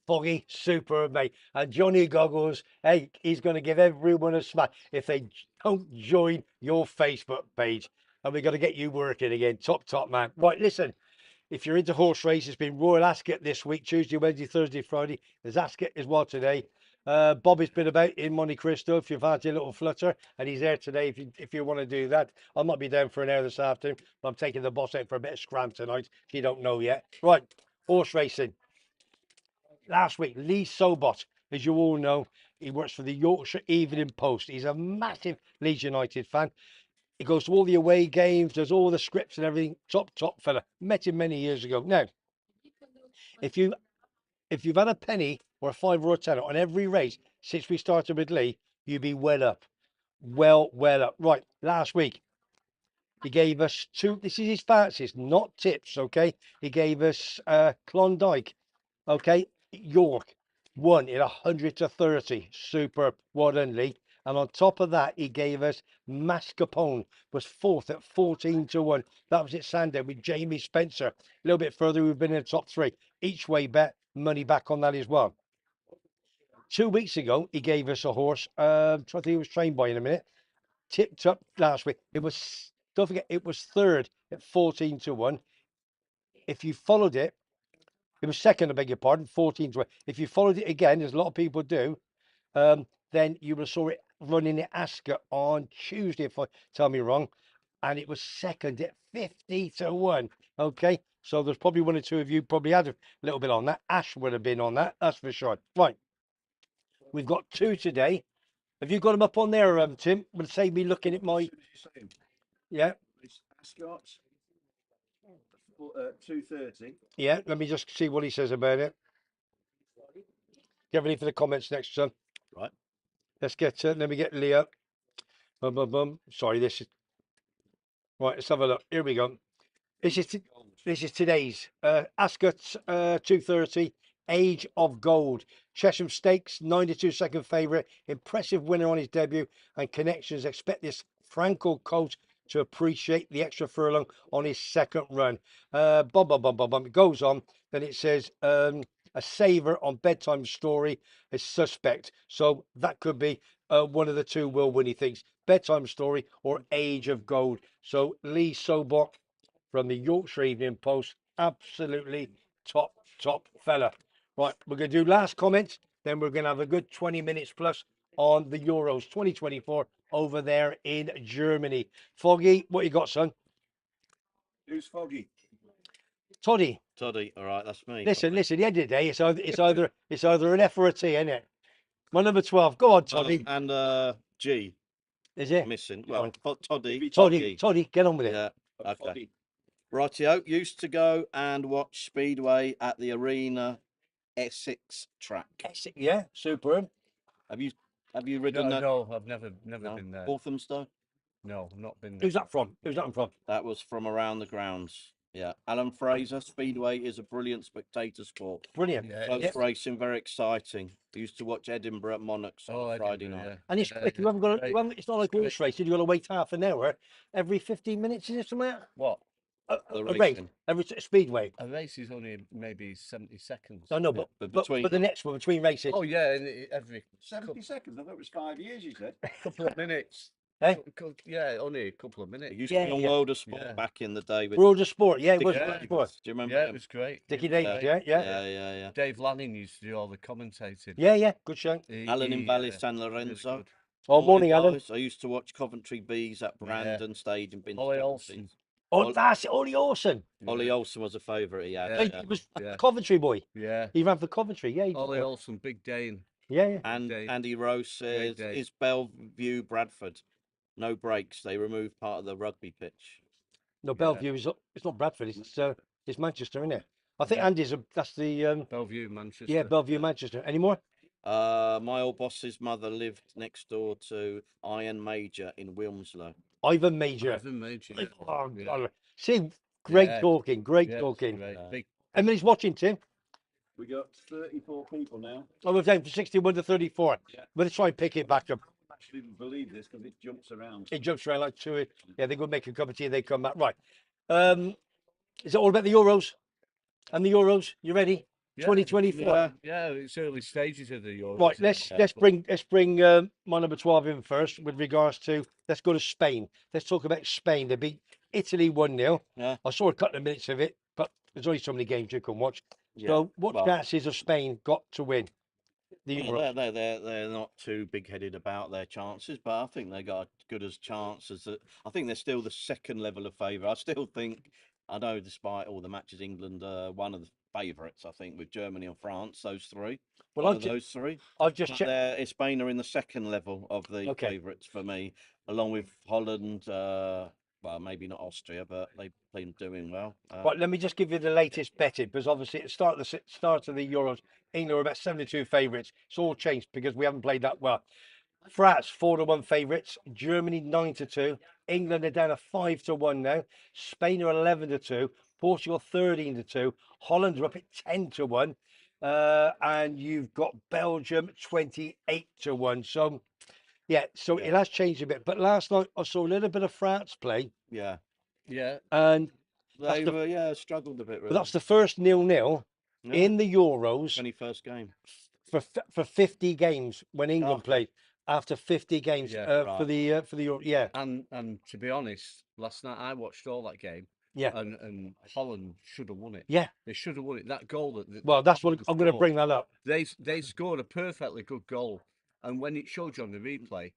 Speaker 1: Foggy, superb, mate. And Johnny Goggles, hey, he's going to give everyone a smack if they don't join your Facebook page. And we've got to get you working again. Top, man. Right, listen. if you're into horse races, it's been Royal Ascot this week, Tuesday, Wednesday, Thursday, Friday. There's Ascot as well today. Bobby's been about in Monte Cristo if you've had your little flutter, and he's there today if you want to do that. I might be down for an hour this afternoon, but I'm taking the boss out for a bit of scram tonight, if you don't know yet. Right, horse racing. Last week, Lee Sobot, as you all know, he works for the Yorkshire Evening Post. He's a massive Leeds United fan. He goes to all the away games, does all the scripts and everything. Top fella. Met him many years ago. Now, if you've had a penny or a five or a tenner on every race since we started with Lee, you'd be well up. Well up. Right, last week, he gave us two. This is his fancies, not tips, okay? He gave us Klondike, okay? York, won in 100 to 30. Superb. Well done, Lee. And on top of that, he gave us Mascarpone, was fourth at 14 to 1. That was at Sandown with Jamie Spencer. A little bit further, we've been in the top three. Each way bet, money back on that as well. 2 weeks ago, he gave us a horse. I think he was trained by in a minute. Tipped up last week. It was, don't forget, it was third at 14 to 1. If you followed it, it was second, I beg your pardon, 14 to 1. If you followed it again, as a lot of people do, then you will saw it running at Ascot on Tuesday, if I tell me wrong, and it was second at 50 to 1. Okay, so there's probably one or two of you probably had a little bit on that. Ash would have been on that, that's for sure. Right, we've got two today. Have you got them up on there, Tim? Would save me looking at my. Yeah.
Speaker 5: It's Ascot. 2:30.
Speaker 1: Yeah, let me just see what he says about it. Get ready for the comments next, son.
Speaker 2: Right.
Speaker 1: Let's get, let me get Leah. Sorry, this is, right, let's have a look. Here we go. This is today's, Ascot, 2:30, Age of Gold. Chesham Stakes, 92 second favourite. Impressive winner on his debut, and connections expect this Franco colt to appreciate the extra furlong on his second run. It goes on. Then it says, a saver on Bedtime Story is suspect. So that could be one of the two will win, he thinks. Bedtime Story or Age of Gold. So Lee Sobot from the Yorkshire Evening Post, absolutely top fella. Right, we're going to do last comments, then we're going to have a good 20 minutes plus on the Euros 2024 over there in Germany. Foggy, what you got, son?
Speaker 5: Who's Foggy?
Speaker 1: Toddy.
Speaker 2: Toddy, all right, that's me.
Speaker 1: Listen. At the end of the day, it's either an F or a T, isn't it? My number 12. Go on, Toddy.
Speaker 2: And G.
Speaker 1: Is it?
Speaker 2: Missing. Well, Toddy.
Speaker 1: Toddy, get on with it.
Speaker 2: Yeah. Okay.
Speaker 5: Foggy.
Speaker 2: Rightio. Used to go and watch Speedway at the Arena Essex track.
Speaker 1: Yeah, superb.
Speaker 2: Have you ridden that?
Speaker 3: No, I've never
Speaker 2: No?
Speaker 3: been there.
Speaker 2: Walthamstow?
Speaker 3: No, I've not been there.
Speaker 1: Who's that from?
Speaker 2: That was from around the grounds. Yeah. Alan Fraser, Speedway is a brilliant spectator sport.
Speaker 1: Brilliant.
Speaker 3: Yeah,
Speaker 2: Close
Speaker 1: yeah.
Speaker 2: racing, very exciting. I used to watch Edinburgh at Monarchs on Friday
Speaker 3: Edinburgh,
Speaker 2: night.
Speaker 1: And it's quick. You haven't got. It's not like horse racing. You got to wait half an hour every 15 minutes. Is it something like that?
Speaker 3: What?
Speaker 1: A race
Speaker 2: racing.
Speaker 1: every Speedway.
Speaker 3: A race is only maybe 70 seconds.
Speaker 1: No,
Speaker 2: but
Speaker 1: but
Speaker 2: between-
Speaker 1: the next one between races.
Speaker 3: Oh, yeah, and every
Speaker 5: 70 seconds. I thought it was 5 years, you said.
Speaker 3: couple of minutes.
Speaker 1: Eh?
Speaker 3: Yeah, only a couple of minutes.
Speaker 2: It used
Speaker 1: Yeah,
Speaker 2: to be on
Speaker 1: yeah.
Speaker 2: World of Sport
Speaker 3: Yeah.
Speaker 2: back in the day with
Speaker 1: World of Sport. Yeah, it was
Speaker 2: Dickie
Speaker 1: World of
Speaker 2: Davies.
Speaker 1: Sport.
Speaker 2: Do you remember
Speaker 3: Yeah, it
Speaker 2: him?
Speaker 3: was great.
Speaker 1: Dickie
Speaker 3: It was
Speaker 1: Davies.
Speaker 3: great.
Speaker 1: Yeah.
Speaker 3: Dave Lanning used to do all the commentating.
Speaker 1: Yeah. Good show.
Speaker 2: Alan in Valle San
Speaker 3: really
Speaker 2: Lorenzo.
Speaker 3: good.
Speaker 1: Oh, morning,
Speaker 2: Ollie
Speaker 1: Alan.
Speaker 2: Boys. I used to watch Coventry Bees at Brandon Stage and
Speaker 3: Ollie
Speaker 2: Binstone.
Speaker 3: Olsen.
Speaker 1: Oh, that's it. Ollie Olsen.
Speaker 2: Ollie Olsen was a favourite. He had.
Speaker 3: Yeah.
Speaker 2: Yeah.
Speaker 1: He was a
Speaker 3: Yeah.
Speaker 1: Coventry boy.
Speaker 3: Yeah.
Speaker 1: He ran for Coventry. Yeah.
Speaker 3: Ollie Olsen, Big Dane.
Speaker 1: Yeah.
Speaker 2: And
Speaker 3: Dave.
Speaker 2: Andy Rose says,
Speaker 3: Dave.
Speaker 2: "Is Bellevue Bradford? No breaks. They removed part of the rugby pitch."
Speaker 1: No, Bellevue is. It's not Bradford. It's Manchester, isn't it? I think
Speaker 3: Yeah.
Speaker 1: Andy's. That's the.
Speaker 3: Bellevue, Manchester.
Speaker 1: Yeah, Bellevue, Manchester. Any more?
Speaker 2: My old boss's mother lived next door to Iron Major in Wilmslow.
Speaker 1: Ivan Major.
Speaker 3: Ivan Major. Yeah.
Speaker 1: Oh,
Speaker 3: Yeah.
Speaker 1: God. See, great
Speaker 3: Yeah.
Speaker 1: talking.
Speaker 3: Yeah, it's
Speaker 1: Talking.
Speaker 3: great.
Speaker 2: Yeah.
Speaker 3: Big.
Speaker 1: Emily's watching, Tim.
Speaker 5: We got 34 people now.
Speaker 1: Oh, we're down from 61 to 34.
Speaker 5: Yeah.
Speaker 1: We're going to try and pick it back up.
Speaker 5: I actually believe this because it jumps around.
Speaker 1: It jumps around like two. Yeah, they go make a cup of tea. They come back. Right. Is it all about the Euros? And the Euros? You ready?
Speaker 3: Yeah,
Speaker 1: 2024.
Speaker 3: Yeah, it's early stages of the Euros.
Speaker 1: Right. Let's bring my number 12 in first with regards to. Let's go to Spain. Let's talk about Spain. They beat Italy 1-0.
Speaker 2: Yeah.
Speaker 1: I saw a couple of minutes of it, but there's only so many games you can watch.
Speaker 2: Yeah.
Speaker 1: So what
Speaker 2: Well,
Speaker 1: chances have Spain got to win the
Speaker 2: well,
Speaker 1: Euros?
Speaker 2: they're not too big-headed about their chances, but I think they got as good as chances. I think they're still the second level of favourite. I still think, I know despite all the matches, England are one of the favourites. I think with Germany and France, those three,
Speaker 1: Well,
Speaker 2: one of those three.
Speaker 1: I've just
Speaker 2: But
Speaker 1: checked.
Speaker 2: Spain are in the second level of the
Speaker 1: Okay.
Speaker 2: favourites for me, along with Holland. Well, maybe not Austria, but they've been doing well.
Speaker 1: Right, let me just give you the latest betting, because obviously at the start of the Euros, England were about 72 favourites. It's all changed because we haven't played that well. France 4-1 favourites, Germany 9-2, England are down to 5-1 now, Spain are 11-2, Portugal 13-2, Holland are up at 10-1, and you've got Belgium 28-1. So yeah, so it
Speaker 2: Yeah.
Speaker 1: has changed a bit. But last night I saw a little bit of France play,
Speaker 2: Yeah,
Speaker 3: Yeah.
Speaker 1: and that's
Speaker 2: they
Speaker 1: the
Speaker 2: were struggled a bit.
Speaker 1: but
Speaker 2: Really.
Speaker 1: that's the first 0-0
Speaker 2: Yeah.
Speaker 1: in the Euros
Speaker 2: 21st game.
Speaker 1: for 50 games when England
Speaker 2: Okay.
Speaker 1: played after 50 games
Speaker 3: Yeah,
Speaker 1: for
Speaker 2: right.
Speaker 1: the Euro. Yeah,
Speaker 3: And to be honest, last night I watched all that game.
Speaker 1: yeah,
Speaker 3: And Holland should have won it.
Speaker 1: yeah.
Speaker 3: They should have won it. That goal that
Speaker 1: Well, that's what
Speaker 3: Holland
Speaker 1: I'm going to
Speaker 3: scored,
Speaker 1: bring that up.
Speaker 3: They scored a perfectly good goal, and when it showed you on the replay,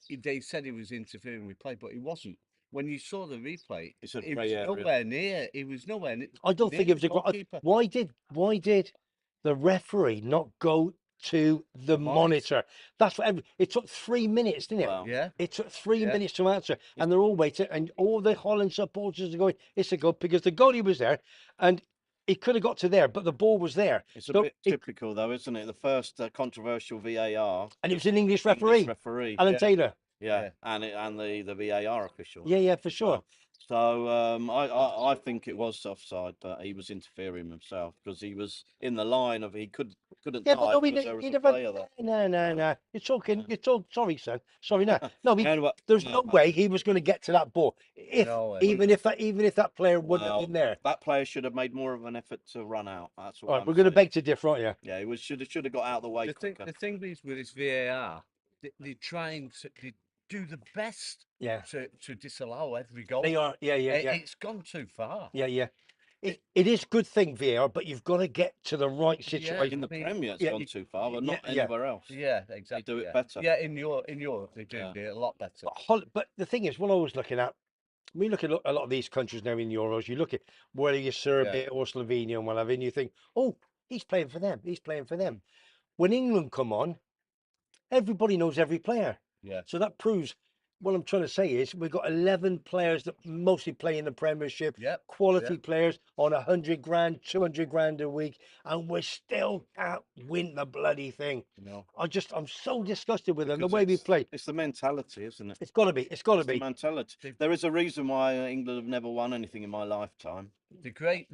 Speaker 3: they said he was interfering with play, but he wasn't. When you saw the replay,
Speaker 2: It's a
Speaker 3: he
Speaker 2: grey
Speaker 3: was
Speaker 2: area.
Speaker 3: nowhere near. He was nowhere near.
Speaker 1: I don't think it was a
Speaker 3: goalkeeper.
Speaker 1: Why did the referee not go to the monitor? That's what it took 3 minutes, didn't it?
Speaker 2: Well,
Speaker 3: Yeah,
Speaker 1: It took 3
Speaker 3: Yeah.
Speaker 1: minutes to answer, and they're all waiting, and all the Holland supporters are going, "It's a goal," because the goalie was there, and he could have got to there, but the ball was there.
Speaker 2: it's a
Speaker 1: So
Speaker 2: bit typical, though, isn't it? The first controversial VAR
Speaker 1: and it was an English
Speaker 2: English
Speaker 1: referee,
Speaker 2: referee.
Speaker 1: Alan
Speaker 3: Yeah.
Speaker 1: Taylor.
Speaker 2: Yeah, and the VAR official.
Speaker 1: Yeah, for sure.
Speaker 2: So I think it was offside, but he was interfering himself because he was in the line of he couldn't
Speaker 1: Yeah,
Speaker 2: dive
Speaker 1: but no,
Speaker 2: because there was
Speaker 1: he
Speaker 2: a
Speaker 1: never.
Speaker 2: player there.
Speaker 1: No. You're talking. Sorry, son. Sorry, no. No,
Speaker 2: Anyway,
Speaker 1: there's no way he was going to get to that ball.
Speaker 3: No way.
Speaker 1: Even if that player wouldn't have been there.
Speaker 2: that player should have made more of an effort to run out. That's what
Speaker 1: All right,
Speaker 2: I'm
Speaker 1: we're going to
Speaker 2: saying.
Speaker 1: beg to differ, aren't you?
Speaker 2: Yeah, he should have got out of the way
Speaker 3: The
Speaker 2: quicker.
Speaker 3: thing is with this VAR, they trying to do the best
Speaker 1: Yeah.
Speaker 3: to disallow every goal.
Speaker 1: They are. Yeah.
Speaker 3: It's gone too far.
Speaker 1: Yeah. It is good thing VAR, but you've got to get to the right
Speaker 2: In
Speaker 1: situation.
Speaker 2: the Premier, it's
Speaker 1: yeah,
Speaker 2: gone too far, but not
Speaker 1: yeah.
Speaker 2: anywhere else.
Speaker 3: Yeah, exactly.
Speaker 2: do it
Speaker 3: yeah.
Speaker 2: better.
Speaker 3: Yeah, in Europe they do
Speaker 2: Yeah.
Speaker 3: it a lot better.
Speaker 1: But the thing is, what I was looking at, we look at a lot of these countries now in Euros. You look at whether you're Serbia or Slovenia and whatever, and you think, oh, he's playing for them. He's playing for them. When England come on, everybody knows every player.
Speaker 3: Yeah.
Speaker 1: So that proves what I'm trying to say is we've got 11 players that mostly play in the Premiership,
Speaker 3: Yep.
Speaker 1: quality players on 100 grand, 200 grand a week, and we still can't win the bloody thing.
Speaker 3: No.
Speaker 1: I'm so disgusted with them, the
Speaker 2: Because
Speaker 1: way we play.
Speaker 2: It's the mentality, isn't it?
Speaker 1: It's got to be. It's got to
Speaker 2: It's the
Speaker 1: be.
Speaker 2: mentality. There is a reason why England have never won anything in my lifetime.
Speaker 3: The great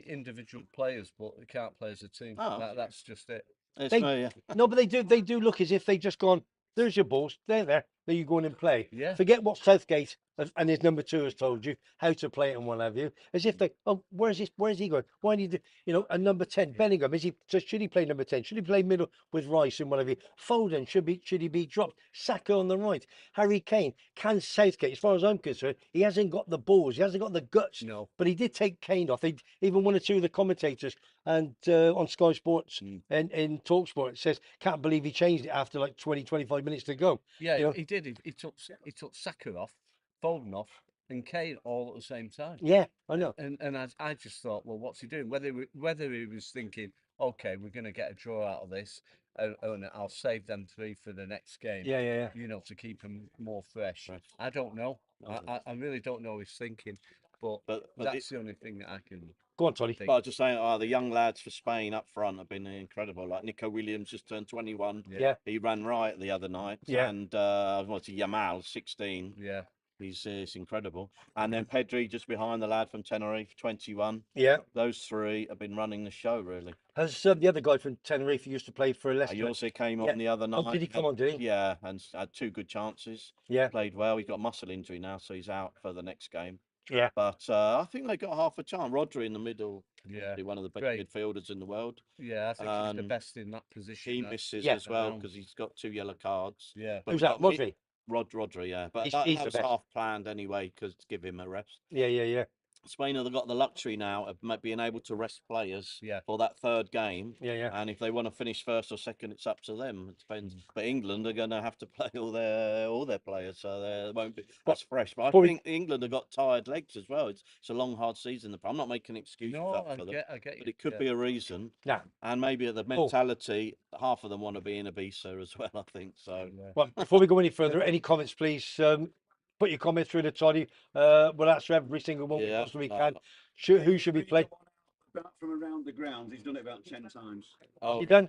Speaker 3: individual players, but they can't play as a team.
Speaker 2: Oh.
Speaker 3: That's just it.
Speaker 2: It's
Speaker 1: No, but they do look as if they just gone, there's your balls, they're there you go in and play.
Speaker 3: Yeah.
Speaker 1: Forget what Southgate and his number 2 has told you, how to play it and what have you. As if they, oh, where's he going? Why need a number 10, Bellingham, should he play number 10? Should he play middle with Rice and whatever? Foden, should he be dropped? Saka on the right. Harry Kane, can Southgate, as far as I'm concerned, he hasn't got the balls, he hasn't got the guts.
Speaker 3: No.
Speaker 1: But he did take Kane off. Even one or two of the commentators and on Sky Sports and in Talk Sport says, can't believe he changed it after like 20-25 minutes to go.
Speaker 3: Yeah, he did. He took Saka off, Foden off, and Kane all at the same time.
Speaker 1: Yeah, I know.
Speaker 3: And I just thought, well, what's he doing? Whether he was thinking, okay, we're going to get a draw out of this, and I'll save them 3 for the next game.
Speaker 1: Yeah.
Speaker 3: To keep them more fresh. I don't know. I really don't know his thinking, but that's the only thing that I can.
Speaker 1: Go on, Tolly.
Speaker 2: But I was just saying, the young lads for Spain up front have been incredible. Like Nico Williams just turned 21.
Speaker 1: Yeah.
Speaker 2: He ran right the other night.
Speaker 1: Yeah.
Speaker 2: And what's he, Yamal, 16.
Speaker 3: Yeah.
Speaker 2: It's incredible. And then Pedri just behind the lad from Tenerife, 21.
Speaker 1: Yeah.
Speaker 2: Those 3 have been running the show, really.
Speaker 1: Has the other guy from Tenerife who used to play for Leicester?
Speaker 2: He also came on the other night.
Speaker 1: Oh, did he come on, did he?
Speaker 2: Yeah, and had 2 good chances.
Speaker 1: Yeah.
Speaker 2: Played well. He's got a muscle injury now, so he's out for the next game.
Speaker 1: Yeah.
Speaker 2: But I think they got half a chance. Rodri in the middle,
Speaker 3: Yeah.
Speaker 2: one of the best
Speaker 3: Great.
Speaker 2: midfielders in the world.
Speaker 3: Yeah, I think he's the best in that position.
Speaker 2: He misses
Speaker 1: Yeah.
Speaker 2: as well because he's got 2 yellow cards.
Speaker 3: Yeah.
Speaker 2: But
Speaker 1: Who's that? Rodri?
Speaker 2: Rodri, yeah. But
Speaker 1: He's
Speaker 2: that
Speaker 1: the
Speaker 2: was
Speaker 1: best.
Speaker 2: half planned anyway because to give him a rest.
Speaker 1: Yeah.
Speaker 2: Spain have got the luxury now of being able to rest players
Speaker 3: Yeah.
Speaker 2: for that third game.
Speaker 1: Yeah.
Speaker 2: And if they want to finish first or second, it's up to them. It depends. But England are going to have to play all their players, so they won't be as fresh. But I think England have got tired legs as well. It's a long, hard season. I'm not making excuses up for them,
Speaker 3: I get
Speaker 2: but it could be a reason.
Speaker 1: Yeah.
Speaker 2: And maybe the mentality, half of them want to be in Ibiza as well, I think. So,
Speaker 1: Well, before we go any further, any comments, please? Put your comments through the toddy. We'll answer every single one we possibly can. Who should we play?
Speaker 5: From around the grounds, he's done it about 10 times.
Speaker 2: Oh,
Speaker 1: You done?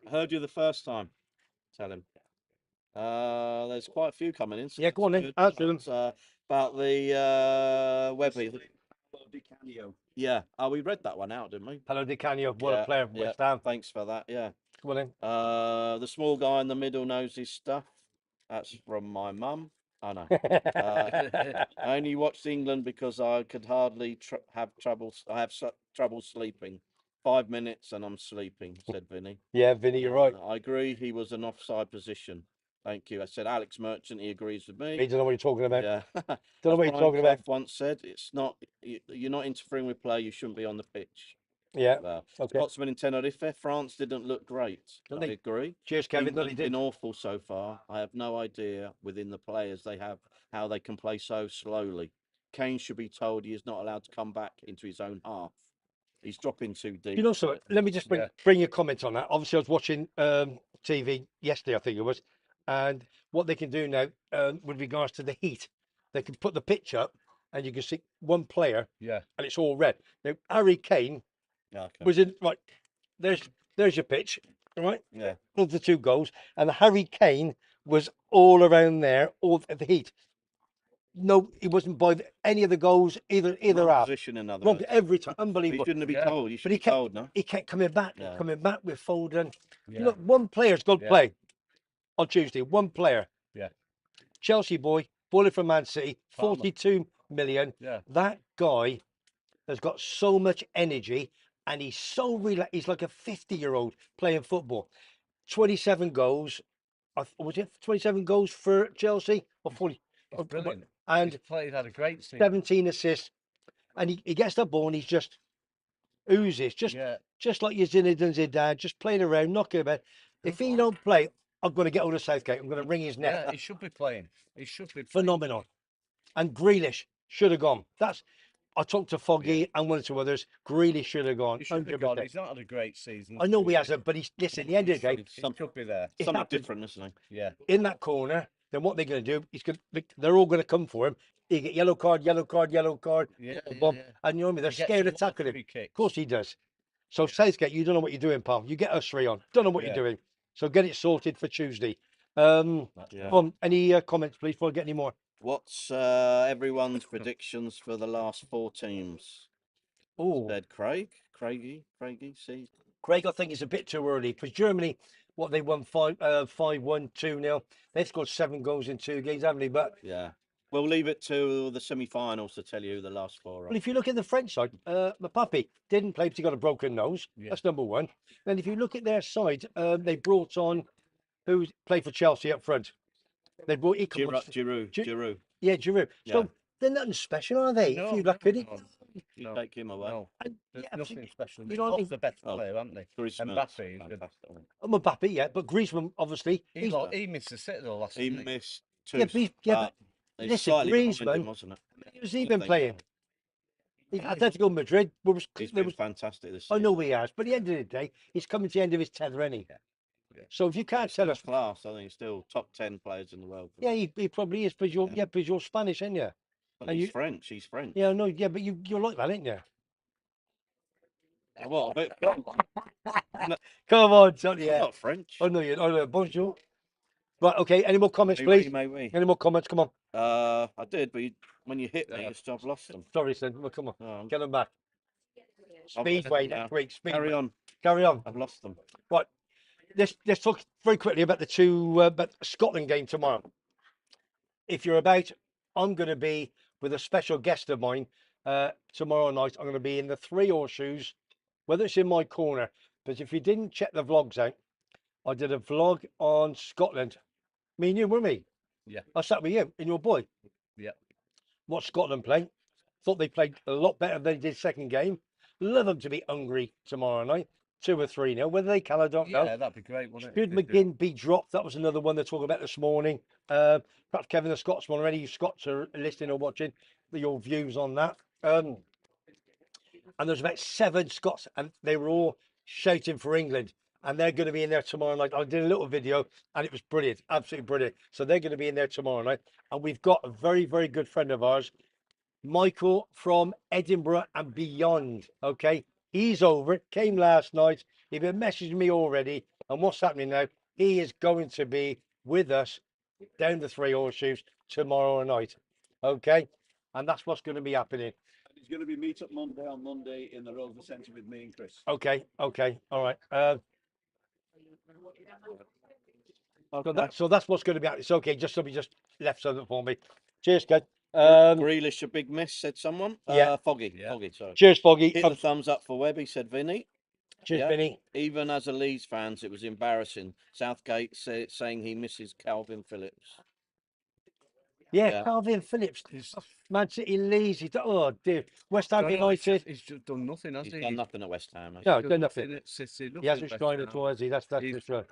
Speaker 2: I heard you the first time. Tell him. There's quite a few coming in. So
Speaker 1: Yeah, go on then.
Speaker 2: good.
Speaker 1: Answer them.
Speaker 2: About the Webby.
Speaker 5: Di Canio.
Speaker 2: Yeah. Oh, we read that one out, didn't we?
Speaker 1: Hello, Di Canio, what a player, West Ham.
Speaker 2: Thanks for that. Yeah.
Speaker 1: Come on in.
Speaker 2: The small guy in the middle knows his stuff. That's from my mum. I know. I only watched England because I could hardly have trouble. I have trouble sleeping. 5 minutes and I'm sleeping, said Vinny.
Speaker 1: Yeah, Vinny, you're right.
Speaker 2: I agree. He was an offside position. Thank you. I said Alex Merchant. He agrees with me.
Speaker 1: He don't know what you're talking about.
Speaker 2: Yeah.
Speaker 1: Don't know what you're talking about.
Speaker 2: Once said, it's not. You're not interfering with play. You shouldn't be on the pitch.
Speaker 1: Yeah.
Speaker 2: Well,
Speaker 1: Okay.
Speaker 2: Scotsman in Tenerife. France didn't look great. I agree.
Speaker 1: Cheers, Kevin.
Speaker 2: England's been awful so far. I have no idea within the players they have how they can play so slowly. Kane should be told he is not allowed to come back into his own half. He's dropping too deep.
Speaker 1: You know, so let me just bring your comment on that. Obviously, I was watching TV yesterday, I think it was, and what they can do now with regards to the heat, they can put the pitch up, and you can see one player, and it's all red. Now, Harry Kane was in right. There's your pitch, right?
Speaker 2: Yeah.
Speaker 1: Of the 2 goals, and Harry Kane was all around there, all at the heat. No, he wasn't by any of the goals either half.
Speaker 2: Position, in other
Speaker 1: Wrong
Speaker 2: words.
Speaker 1: every time, unbelievable.
Speaker 2: He shouldn't be told. He should
Speaker 1: But
Speaker 2: be told, no?
Speaker 1: he kept coming back, with Foden.
Speaker 3: Yeah.
Speaker 1: Look, one player's got to play on Tuesday. One player.
Speaker 3: Yeah.
Speaker 1: Chelsea boy, bowling from Man City,
Speaker 3: Palmer.
Speaker 1: 42 million.
Speaker 3: Yeah.
Speaker 1: That guy has got so much energy, and he's so relaxed. He's like a 50-year-old playing football. 27 goals. Was it 27 goals for Chelsea or 40?
Speaker 3: That's brilliant.
Speaker 1: And
Speaker 3: had a great season.
Speaker 1: 17 assists, and he gets the ball and he's just oozes, just like your Zinedine Zidane, just playing around, knocking about. If he don't play, I'm going to get hold of Southgate. I'm going to wring his neck.
Speaker 3: Yeah, he should be playing. He should be playing.
Speaker 1: Phenomenal. And Grealish should have gone. I talked to Foggy and one or two others. Grealish should have gone.
Speaker 3: He should have
Speaker 1: 100%.
Speaker 3: gone. He's not had a great season.
Speaker 1: I know he hasn't, but listen, at the end of the day,
Speaker 3: He should be there.
Speaker 1: it
Speaker 2: Something
Speaker 1: happens.
Speaker 2: different, isn't he?
Speaker 3: Yeah.
Speaker 1: In that corner, then what they're going to do, they're all going to come for him. He get yellow card, yellow card, yellow card.
Speaker 3: Yeah,
Speaker 1: Bob,
Speaker 3: yeah.
Speaker 1: And you know what I mean? They're
Speaker 3: He gets
Speaker 1: scared
Speaker 3: a
Speaker 1: of
Speaker 3: lot
Speaker 1: tackling him.
Speaker 3: free kicks.
Speaker 1: Of course he does. So Southgate, you don't know what you're doing, pal. You get us 3 on. Don't know what you're doing. So get it sorted for Tuesday. Any comments, please, before I get any more?
Speaker 2: What's everyone's predictions for the last 4 teams?
Speaker 1: Oh,
Speaker 2: Said Craigie, see?
Speaker 1: Craig, I think it's a bit too early because Germany, what they won 5-1, 2-0. They've scored 7 goals in 2 games, haven't they? But
Speaker 2: Yeah. We'll leave it to the semi-finals to tell you who the last 4 are.
Speaker 1: well, if you look at the French side, Mbappe didn't play because he got a broken nose.
Speaker 3: Yeah.
Speaker 1: That's number one. Then if you look at their side, they brought on who played for Chelsea up front. They brought
Speaker 2: Giroud.
Speaker 1: Yeah, Giroud. So
Speaker 2: Yeah.
Speaker 1: they're nothing special, are they?
Speaker 3: No,
Speaker 1: if you look at it.
Speaker 2: You take him away.
Speaker 3: No,
Speaker 1: And,
Speaker 3: there's
Speaker 1: yeah,
Speaker 3: nothing special.
Speaker 1: you know what I
Speaker 3: Lots
Speaker 1: mean?
Speaker 3: of better
Speaker 2: Oh,
Speaker 3: player, haven't they?
Speaker 2: Griezmann.
Speaker 3: Mbappe is good.
Speaker 2: Fantastic, isn't
Speaker 1: Mbappe, yeah, but Griezmann, obviously,
Speaker 3: He missed the set though last
Speaker 2: he? He
Speaker 3: night.
Speaker 2: missed 2.
Speaker 1: Yeah, but
Speaker 2: he's
Speaker 1: listen,
Speaker 2: slightly behind
Speaker 1: Griezmann,
Speaker 2: him, wasn't it?
Speaker 1: he was even
Speaker 2: think
Speaker 1: playing. Atletico Madrid.
Speaker 2: He's
Speaker 1: there
Speaker 2: been
Speaker 1: was,
Speaker 2: fantastic this
Speaker 1: I
Speaker 2: season.
Speaker 1: know he has, but at the end of the day, he's coming to the end of his tether, isn't he?
Speaker 3: Yeah.
Speaker 1: So if you can't tell us,
Speaker 2: Class, I think he's still top 10 players in the world.
Speaker 1: yeah, he probably is, because you're Spanish, ain't you?
Speaker 2: But
Speaker 1: and
Speaker 2: he's
Speaker 1: you-
Speaker 2: French. He's French.
Speaker 1: Yeah, no, yeah, but you're like that, ain't you?
Speaker 2: What? But
Speaker 1: Come on, son,
Speaker 2: I'm
Speaker 1: yeah.
Speaker 2: not French.
Speaker 1: I know you. I know. Bonjour. Right, okay. Any more comments,
Speaker 2: Oui,
Speaker 1: please?
Speaker 2: oui, oui.
Speaker 1: Any more comments? Come on.
Speaker 2: I did, but when you hit me, I've lost them.
Speaker 1: Sorry, son. Well, come on.
Speaker 2: Oh,
Speaker 1: Get them back.
Speaker 2: I've-
Speaker 1: Speedway
Speaker 2: yeah.
Speaker 1: next week. Speedway.
Speaker 2: Carry on.
Speaker 1: Carry on.
Speaker 2: I've lost them.
Speaker 1: Right. Let's talk very quickly about the two about Scotland game tomorrow. If you're about, I'm going to be with a special guest of mine tomorrow night. I'm going to be in the 3 horseshoes, whether it's in my corner. But if you didn't check the vlogs out, I did a vlog on Scotland. Me and you, were me?
Speaker 3: Yeah.
Speaker 1: I sat with you and your boy.
Speaker 3: Yeah.
Speaker 1: What Scotland play? Thought they played a lot better than they did second game. Love them to be hungry tomorrow night, 2 or 3-0. Whether they can, I don't know.
Speaker 3: Yeah, that'd be great, wouldn't it?
Speaker 1: Should
Speaker 3: if they do?
Speaker 1: McGinn be dropped? That was another one they're talking about this morning. Perhaps Kevin, the Scotsman already. You Scots are listening or watching. Your views on that. And there's about 7 Scots, and they were all shouting for England. And they're going to be in there tomorrow night. I did a little video, and it was brilliant, absolutely brilliant. So they're going to be in there tomorrow night. And we've got a very, very good friend of ours, Michael from Edinburgh and beyond. Okay, he's over it. Came last night. He's been messaging me already. And what's happening now? He is going to be with us down the Three Horseshoes tomorrow night. Okay, and that's what's going to be happening.
Speaker 5: It's going to be meet up Monday on Monday in the Rover Centre with me and Chris.
Speaker 1: Okay, all right. So that's what's going to be happening. It's okay. Just somebody just left something for me. Cheers, Ken.
Speaker 2: Grealish a big miss, said someone.
Speaker 1: Yeah.
Speaker 2: Foggy. Foggy, sorry.
Speaker 1: Cheers, Foggy.
Speaker 2: Hit the thumbs up for Webby, said Vinny.
Speaker 1: Cheers,
Speaker 2: Yeah.
Speaker 1: Vinny.
Speaker 2: Even as a Leeds fans, it was embarrassing. Southgate saying he misses Calvin Phillips.
Speaker 1: Yeah, Calvin Phillips. Man City, Leeds. Oh, dear. West Ham United.
Speaker 3: He's just done nothing, has
Speaker 2: He's
Speaker 3: he?
Speaker 2: done nothing at West Ham.
Speaker 1: No,
Speaker 3: He's
Speaker 1: done nothing.
Speaker 3: at City,
Speaker 1: He hasn't
Speaker 3: West
Speaker 1: shined
Speaker 3: Ham.
Speaker 1: at all, has he? That's for
Speaker 3: He's-
Speaker 1: sure.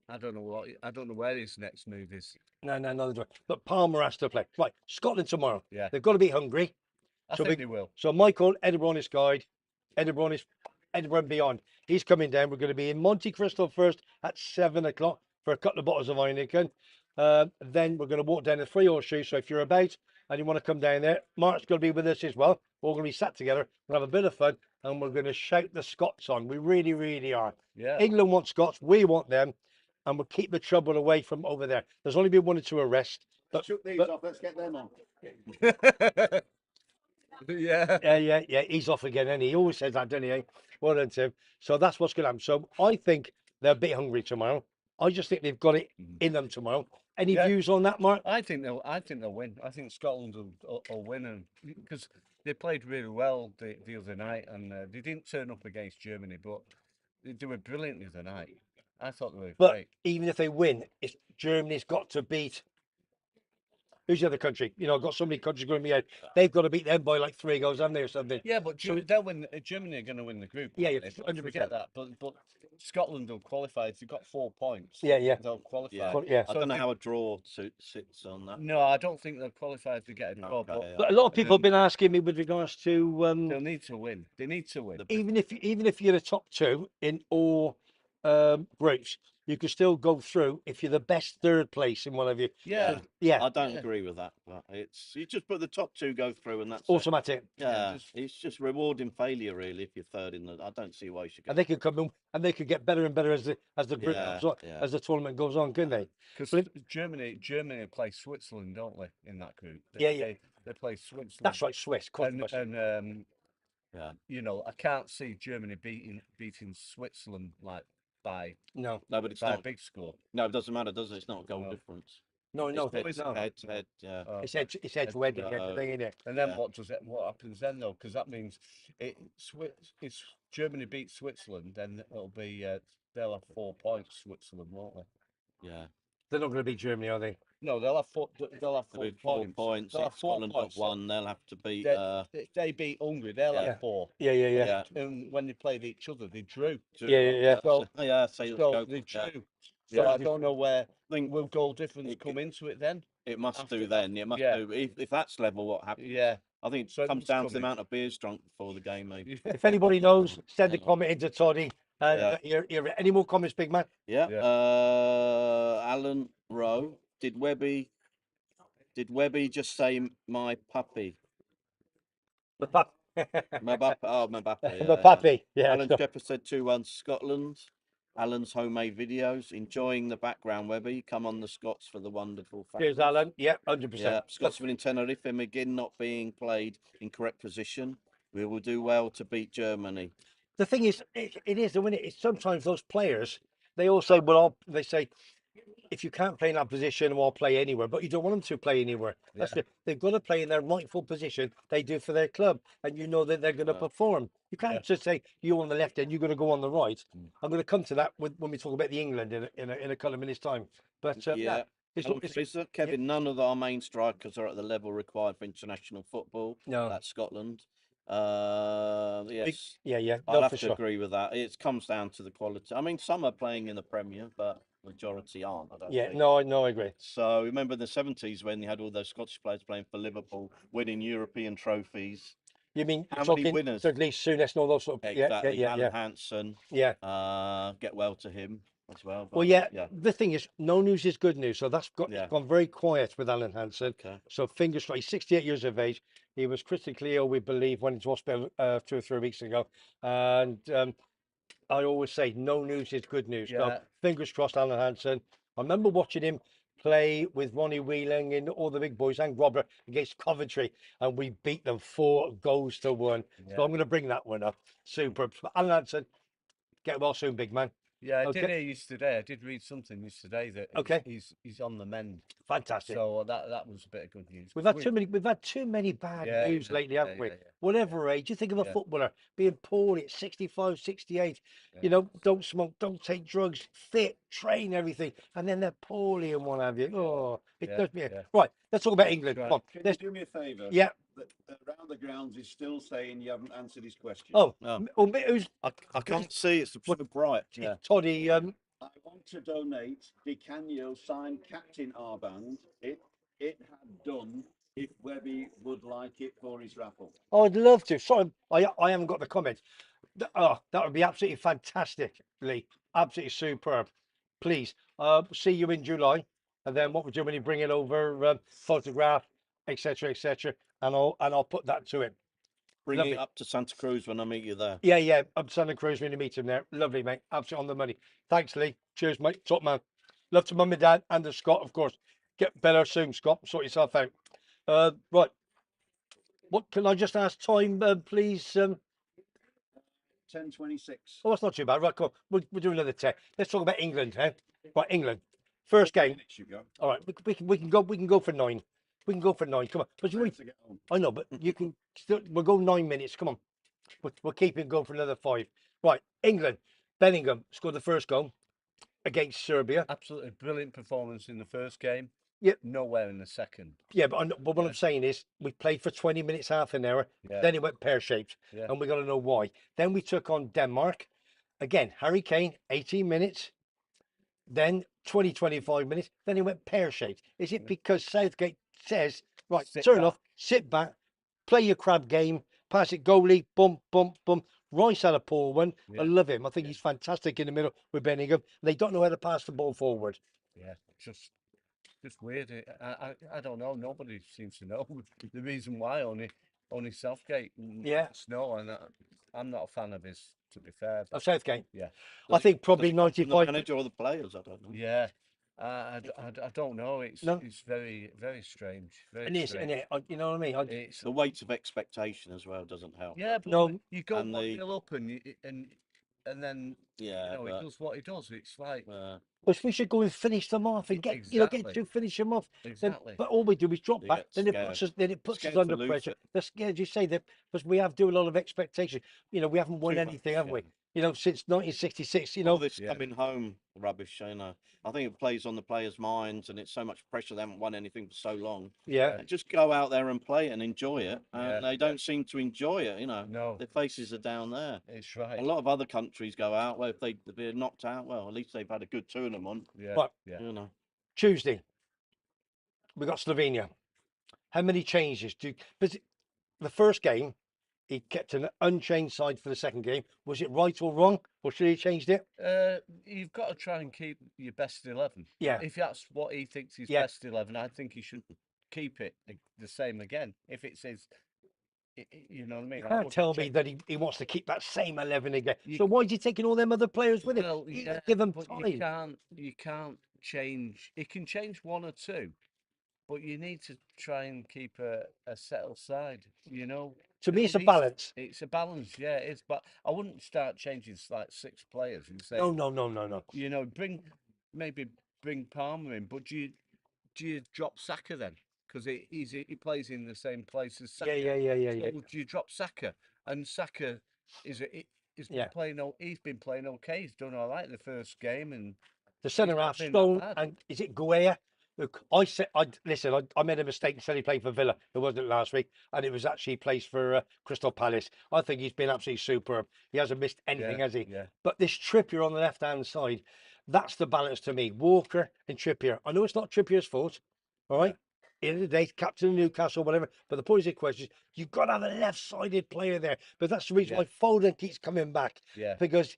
Speaker 3: I don't know where his next move is.
Speaker 1: No. But Palmer has to play. Right, Scotland tomorrow.
Speaker 3: Yeah.
Speaker 1: They've got to be hungry.
Speaker 3: I
Speaker 1: So
Speaker 3: think
Speaker 1: we-
Speaker 3: they will.
Speaker 1: So Michael, Edinburgh on his guide, Edinburgh and beyond. He's coming down. We're going to be in Monte Cristo first at 7 o'clock for a couple of bottles of Heineken. Then we're going to walk down the Three Horseshoes. So if you're about and you want to come down there, Mark's going to be with us as well. We're all going to be sat together. We'll have a bit of fun, and we're going to shout the Scots on. We really, really are.
Speaker 3: Yeah.
Speaker 1: England wants Scots. We want them, and we'll keep the trouble away from over there. There's only been 1 or 2 arrests.
Speaker 5: Let's chuck these off. Let's get them on.
Speaker 3: Yeah.
Speaker 1: Yeah. He's off again, and he always says that, doesn't he? Well done, Tim. So that's what's going to happen. So I think they're a bit hungry tomorrow. I just think they've got it in them tomorrow. Any
Speaker 3: Yeah.
Speaker 1: views on that, Mark?
Speaker 3: I think they'll win. I think Scotland will win, and because they played really well the other night, and they didn't turn up against Germany, but they were brilliant the other night. I thought they were
Speaker 1: But
Speaker 3: great.
Speaker 1: even if they win, it's Germany's got to beat. Who's the other country? You know, I've got so many countries going to be out. They've got to beat them by like 3 goals, haven't they, or something?
Speaker 3: Yeah, but
Speaker 1: So-
Speaker 3: they'll win. Germany are going to win the group.
Speaker 1: Yeah,
Speaker 3: aren't
Speaker 1: yeah,
Speaker 3: they?
Speaker 1: 100%.
Speaker 3: Forget that. But Scotland will qualify. If they've got 4 points,
Speaker 1: Yeah.
Speaker 3: they'll qualify.
Speaker 2: Yeah.
Speaker 1: Well, yeah.
Speaker 2: I don't know how a draw sits on that.
Speaker 3: No, I don't think they'll qualify if they get a draw.
Speaker 2: Okay,
Speaker 3: But
Speaker 2: yeah.
Speaker 1: But a lot of people have been asking me with regards to
Speaker 3: they'll need to win. They need to win.
Speaker 1: even if you're the top 2 in all groups, you can still go through if you're the best 3rd place in one of you.
Speaker 3: Yeah.
Speaker 1: Yeah,
Speaker 2: I don't agree with that. But it's you just put the top 2 go through, and that's it.
Speaker 1: automatic.
Speaker 2: Yeah,
Speaker 3: just-
Speaker 2: it's just rewarding failure really. If you're 3rd in the, I don't see why you should go.
Speaker 1: And they could come in and they could get better and better as the group
Speaker 2: Yeah,
Speaker 1: goes on,
Speaker 2: yeah.
Speaker 1: as the tournament goes on, couldn't they?
Speaker 3: Because Germany play Switzerland, don't they, in that group?
Speaker 1: Yeah.
Speaker 3: They play Switzerland.
Speaker 1: That's right, Swiss. of course it was.
Speaker 3: And
Speaker 2: Yeah.
Speaker 3: you know, I can't see Germany beating Switzerland like by
Speaker 1: No,
Speaker 2: No, but it's
Speaker 3: a
Speaker 2: not.
Speaker 3: big score.
Speaker 2: No, it doesn't matter, does it? It's not a goal
Speaker 3: No.
Speaker 2: difference.
Speaker 1: no,
Speaker 2: It's
Speaker 1: no.
Speaker 2: head to head. Yeah.
Speaker 3: Uh,
Speaker 1: It's head to head,
Speaker 2: No.
Speaker 1: thing, isn't it?
Speaker 3: and then
Speaker 2: yeah.
Speaker 3: what happens then though? Because that means it's Germany beats Switzerland, then it'll be they'll have 4 points. Switzerland, won't they?
Speaker 2: Yeah.
Speaker 1: They're not going to beat Germany, are they?
Speaker 3: No, they'll have 4. They'll have
Speaker 2: There'll
Speaker 3: 4
Speaker 2: be 4
Speaker 3: points.
Speaker 2: points.
Speaker 3: They'll
Speaker 2: If
Speaker 3: have 4
Speaker 2: Scotland got
Speaker 3: points. So
Speaker 2: 1, they'll have to beat.
Speaker 3: if they beat Hungary, they'll
Speaker 2: Yeah.
Speaker 3: have 4.
Speaker 1: Yeah.
Speaker 2: Yeah.
Speaker 3: And when they played each other, they drew.
Speaker 1: Yeah.
Speaker 3: So,
Speaker 2: Yeah. So let's
Speaker 3: so
Speaker 2: go.
Speaker 3: they
Speaker 2: Yeah.
Speaker 3: drew. So
Speaker 2: Yeah.
Speaker 3: I don't know where
Speaker 2: I think
Speaker 3: will goal difference
Speaker 2: it-
Speaker 3: come into it then.
Speaker 2: it must
Speaker 3: after
Speaker 2: do
Speaker 3: that.
Speaker 2: then. It must
Speaker 3: Yeah.
Speaker 2: do. If that's level, what happens?
Speaker 3: Yeah.
Speaker 2: I think
Speaker 3: So
Speaker 2: it
Speaker 3: it
Speaker 2: comes
Speaker 3: must
Speaker 2: down
Speaker 3: come
Speaker 2: to the
Speaker 3: in.
Speaker 2: amount of beers drunk before the game, maybe.
Speaker 1: If anybody knows, send a
Speaker 2: Yeah.
Speaker 1: comment into Toddy.
Speaker 2: Yeah.
Speaker 1: Any more comments, big man?
Speaker 2: Yeah.
Speaker 3: Yeah.
Speaker 2: Alan Rowe. Did Webby just say my puppy?
Speaker 1: The pup.
Speaker 2: Mbappe. Oh, Mbappe.
Speaker 1: The puppy. Yeah.
Speaker 2: Alan Shepherd said 2-1 Scotland. Alan's homemade videos. Enjoying the background, Webby. Come on the Scots for the wonderful fact.
Speaker 1: Cheers, Alan. Yeah, 100%.
Speaker 2: Yeah, Scotsman in Tenerife, McGinn not being played in correct position. We will do well to beat Germany.
Speaker 1: The thing is, it is, isn't it? It's sometimes those players, they all say, well, they say, if you can't play in that position, well, I'll play anywhere, but you don't want them to play anywhere. They've got to play in their rightful position they do for their club, and you know that they're going to perform. You can't just say, you on the left end, you're going to go on the right. I'm going to come to that when we talk about the England in a couple of minutes' time. But
Speaker 2: Yeah. Kevin, none of our main strikers are at the level required for international football.
Speaker 1: No.
Speaker 2: That's Scotland. Yes.
Speaker 1: Yeah.
Speaker 2: I'll
Speaker 1: No,
Speaker 2: have
Speaker 1: for
Speaker 2: to
Speaker 1: sure.
Speaker 2: agree with that. It comes down to the quality. I mean, some are playing in the Premier, but majority aren't. I don't
Speaker 1: Yeah,
Speaker 2: think.
Speaker 1: no, I agree.
Speaker 2: So remember in the 70s when you had all those Scottish players playing for Liverpool, winning European trophies.
Speaker 1: You mean
Speaker 2: How
Speaker 1: talking
Speaker 2: many winners?
Speaker 1: Lee Souness and all those sort of
Speaker 2: Exactly.
Speaker 1: yeah.
Speaker 2: Alan Hansen.
Speaker 1: Yeah.
Speaker 2: Get well to him as well.
Speaker 1: Well,
Speaker 2: but,
Speaker 1: yeah. The thing is, no news is good news. So it's gone very quiet with Alan Hansen.
Speaker 2: Okay.
Speaker 1: So fingers crossed. He's 68 years of age. He was critically ill, we believe, went into hospital 2 or 3 weeks ago. And I always say no news is good news. So fingers crossed, Alan Hansen. I remember watching him play with Ronnie Wheeling and all the big boys and Robert against Coventry, and we beat them 4-1. So I'm going to bring that one up. Superb. Alan Hansen, get well soon, big man.
Speaker 3: Yeah, I did hear yesterday. I did read something yesterday that he's on the mend.
Speaker 1: Fantastic.
Speaker 3: So that was a bit of good news.
Speaker 1: We've had too many bad news lately, haven't we? Whatever age, you think of a footballer being poorly at 65, 68, you know, don't smoke, don't take drugs, fit, train, everything, and then they're poorly and what have you. Oh, it does me. Right, let's talk about England. Come on.
Speaker 5: Can you do me a favour?
Speaker 1: Yeah.
Speaker 5: Around the grounds is still saying you haven't answered his question.
Speaker 1: Oh,
Speaker 2: no.
Speaker 1: Who's?
Speaker 2: I can't see. It's so bright. Yeah.
Speaker 1: Toddy.
Speaker 5: I want to donate the Canio signed captain armband. It had done if Webby would like it for his raffle.
Speaker 1: Oh, I'd love to. Sorry, I haven't got the comment. Oh, that would be absolutely fantastic, Lee. Absolutely superb. Please, see you in July, and then what we do when you bring it over, photograph, etc., and I'll put that to it.
Speaker 2: Bring it up to Santa Cruz when I meet you there.
Speaker 1: Yeah, up to Santa Cruz when you meet him there. Lovely, mate. Absolutely on the money. Thanks, Lee. Cheers, mate. Top man. Love to mum and dad and the Scott, of course. Get better soon, Scott. Sort yourself out. Right. What can I just ask time, please?
Speaker 5: 10:26.
Speaker 1: Oh, that's not too bad. Right, come on. We'll do another 10. Let's talk about England, eh? Right, England. First game. All right, we can go for 9. We can go for 9. Come on. But I know, but you can still. We'll go 9 minutes. Come on. We'll keep it going for another 5. Right, England. Bellingham scored the first goal against Serbia.
Speaker 3: Absolutely brilliant performance in the first game.
Speaker 1: Yep.
Speaker 3: Nowhere in the second.
Speaker 1: Yeah, but what I'm saying is we played for 20 minutes, half an hour. Then it went pear-shaped, and we got to know why. Then we took on Denmark. Again, Harry Kane, 18 minutes. Then 25 minutes. Then it went pear-shaped. Is it because Southgate says, right, turn off, sit back, play your crab game, pass it goalie, bump. Rice had a poor one. I love him. I think he's fantastic in the middle with Bellingham. They don't know how to pass the ball forward.
Speaker 3: Yeah, just weird. I don't know. Nobody seems to know the reason why. Only Southgate. Snow, and I'm not a fan of his, to be fair.
Speaker 1: Of Southgate.
Speaker 3: Yeah.
Speaker 1: I think probably 95.
Speaker 2: The manager or the players, I don't know.
Speaker 3: Yeah. I don't know. It's very, very strange. Very strange.
Speaker 1: You know what I mean?
Speaker 2: It's the weight of expectation as well doesn't help.
Speaker 3: Yeah, but you go 1-0 up and then it does what it does. It's like.
Speaker 1: But we should go and finish them off and get to finish them off.
Speaker 3: Exactly.
Speaker 1: But all we do is drop back. Then it puts us under pressure. They're scared. You say that because we have do a lot of expectation. You know, we haven't won anything, have we? You know, since 1966. You know,
Speaker 2: all this coming home rubbish. You know, I think it plays on the players' minds, and it's so much pressure. They haven't won anything for so long.
Speaker 1: Yeah.
Speaker 2: Just go out there and play it and enjoy it. And they don't seem to enjoy it. You know,
Speaker 3: no.
Speaker 2: Their faces are down there.
Speaker 3: It's right.
Speaker 2: A lot of other countries go out. Well, if they're knocked out, well, at least they've had a good tournament.
Speaker 3: Yeah.
Speaker 1: But,
Speaker 2: you know,
Speaker 1: Tuesday we got Slovenia. How many changes? But the first game, he kept an unchanged side for the second game. Was it right or wrong, or should he have changed it?
Speaker 3: You've got to try and keep your best 11.
Speaker 1: Yeah.
Speaker 3: If that's what he thinks is best 11, I think he should keep it the same again. If it says, you know what I mean?
Speaker 1: You can't tell me that he wants to keep that same 11 again. So why is he taking all them other players with him?
Speaker 3: Well,
Speaker 1: Give them time.
Speaker 3: You can't change. It can change 1 or 2, but you need to try and keep a settled side. You know.
Speaker 1: To me, it's a balance.
Speaker 3: It's a balance, yeah. It's, but I wouldn't start changing like 6 players and say,
Speaker 1: no.
Speaker 3: You know, maybe bring Palmer in, but do you drop Saka then? Because he plays in the same place as Saka.
Speaker 1: Yeah.
Speaker 3: So do you drop Saka? And Saka is playing. He's been playing okay. He's done all right the first game, and
Speaker 1: the centre half Stone and is it Guea? Look, I said, listen, I made a mistake and said he played for Villa. It wasn't last week, and it was actually placed for Crystal Palace. I think he's been absolutely superb. He hasn't missed anything,
Speaker 3: Yeah,
Speaker 1: has he?
Speaker 3: yeah.
Speaker 1: But this Trippier on the left-hand side, that's the balance to me. Walker and Trippier. I know it's not Trippier's fault, all right? End of the day, captain of Newcastle, whatever. But the point of the question is, you've got to have a left-sided player there. But that's the reason
Speaker 3: Yeah.
Speaker 1: why Foden keeps coming back.
Speaker 3: Yeah.
Speaker 1: Because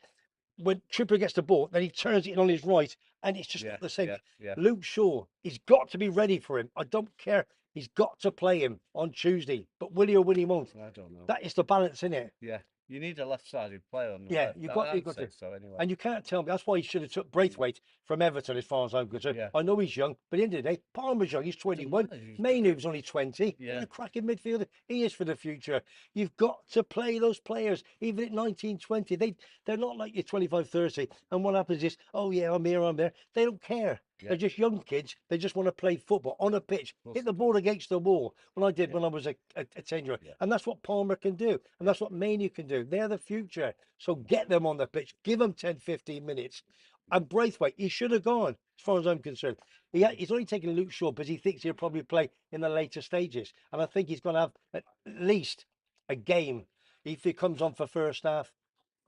Speaker 1: when Trippier gets the ball, then he turns it on his right, and it's just
Speaker 3: Yeah,
Speaker 1: not the same.
Speaker 3: yeah, yeah.
Speaker 1: Luke Shaw, he's got to be ready for him. I don't care. He's got to play him on Tuesday. But will he or will he won't?
Speaker 3: I don't know.
Speaker 1: That is the balance, isn't it?
Speaker 3: Yeah, you need a left-sided player on the
Speaker 1: Yeah,
Speaker 3: left.
Speaker 1: you've got
Speaker 3: I'd
Speaker 1: to.
Speaker 3: say so anyway.
Speaker 1: And you can't tell me. That's why he should have took Braithwaite from Everton, as far as I'm concerned.
Speaker 3: Yeah.
Speaker 1: I know he's young, but at the end of the day, Palmer's young. He's 21.
Speaker 3: matter, he's-
Speaker 1: Mainoo's only 20.
Speaker 3: Yeah.
Speaker 1: He's a cracking midfielder. He is for the future. You've got to play those players, even at 19, 20. They're not like you're 25, 30. And what happens is, oh, yeah, I'm here, I'm there. They don't care.
Speaker 3: Yeah.
Speaker 1: They're just young kids. They just want to play football on a pitch,
Speaker 3: course
Speaker 1: hit the
Speaker 3: they
Speaker 1: ball against the wall. When I did
Speaker 3: Yeah.
Speaker 1: when I was a 10-year-old.
Speaker 3: Yeah.
Speaker 1: And that's what Palmer can do. And that's what Mainoo can do. They're the future. So get them on the pitch. Give them 10, 15 minutes. And Braithwaite, he should have gone, as far as I'm concerned. He's only taken Luke Shaw because he thinks he'll probably play in the later stages. And I think he's going to have at least a game if he comes on for first half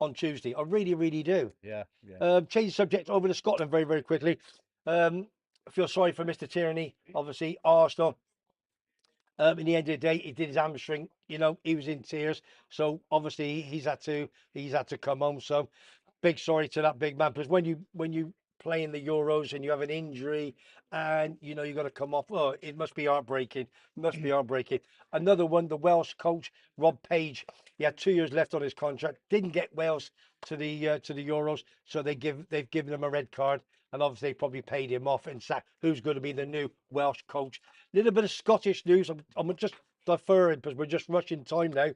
Speaker 1: on Tuesday. I really, really do.
Speaker 3: Yeah, yeah.
Speaker 1: Change the subject over to Scotland very, very quickly. I feel sorry for Mr. Tierney. Obviously, Arsenal. In the end of the day, he did his hamstring. You know, he was in tears. So obviously, he's had to come home. So big sorry to that big man. Because when you play in the Euros and you have an injury and you know you got to come off, oh, it must be heartbreaking. It must be heartbreaking. Another one, the Welsh coach Rob Page. He had 2 years left on his contract. Didn't get Wales to the Euros, so they've given him a red card. And obviously, they probably paid him off and sacked who's going to be the new Welsh coach. Little bit of Scottish news. I'm just deferring because we're just rushing time now.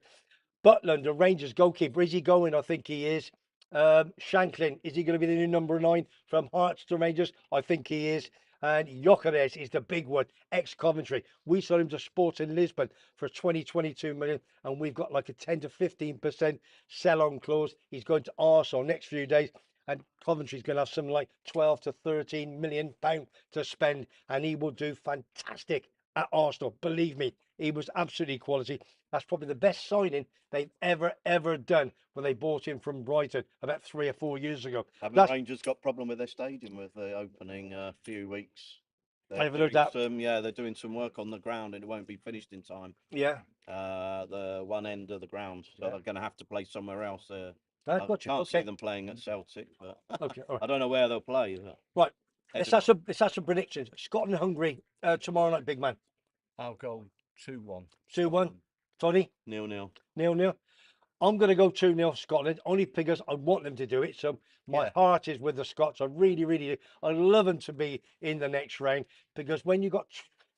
Speaker 1: Butland, the Rangers goalkeeper, is he going? I think he is. Shanklin, is he going to be the new number 9 from Hearts to Rangers? I think he is. And Gyökeres is the big one, ex-Coventry. We sold him to Sporting Lisbon for 22 million, and we've got like a 10 to 15% sell-on clause. He's going to Arsenal next few days, and Coventry's going to have something like 12 to 13 million pound to spend, and he will do fantastic at Arsenal. Believe me, he was absolutely quality. That's probably the best signing they've ever done when they bought him from Brighton about 3 or 4 years ago.
Speaker 2: Haven't Rangers got problem with their stadium with the opening few weeks?
Speaker 1: I haven't heard that.
Speaker 2: Yeah, they're doing some work on the ground and it won't be finished in time.
Speaker 1: Yeah.
Speaker 2: The one end of the ground, so
Speaker 1: Yeah.
Speaker 2: they're going to have to play somewhere else.
Speaker 1: I
Speaker 2: I
Speaker 1: got you.
Speaker 2: can't see
Speaker 1: Okay.
Speaker 2: them playing at Celtic, but
Speaker 1: Okay. All right.
Speaker 2: I don't know where they'll play.
Speaker 1: Right. Let's have some predictions. Scotland, Hungary tomorrow night, big man.
Speaker 3: I'll go 2-1.
Speaker 1: 2-1. Tony,
Speaker 2: 0-0.
Speaker 1: 0-0. I'm going to go 2-0 Scotland, only because I want them to do it. So my
Speaker 3: Yeah.
Speaker 1: heart is with the Scots. I really, really do. I love them to be in the next round because when you got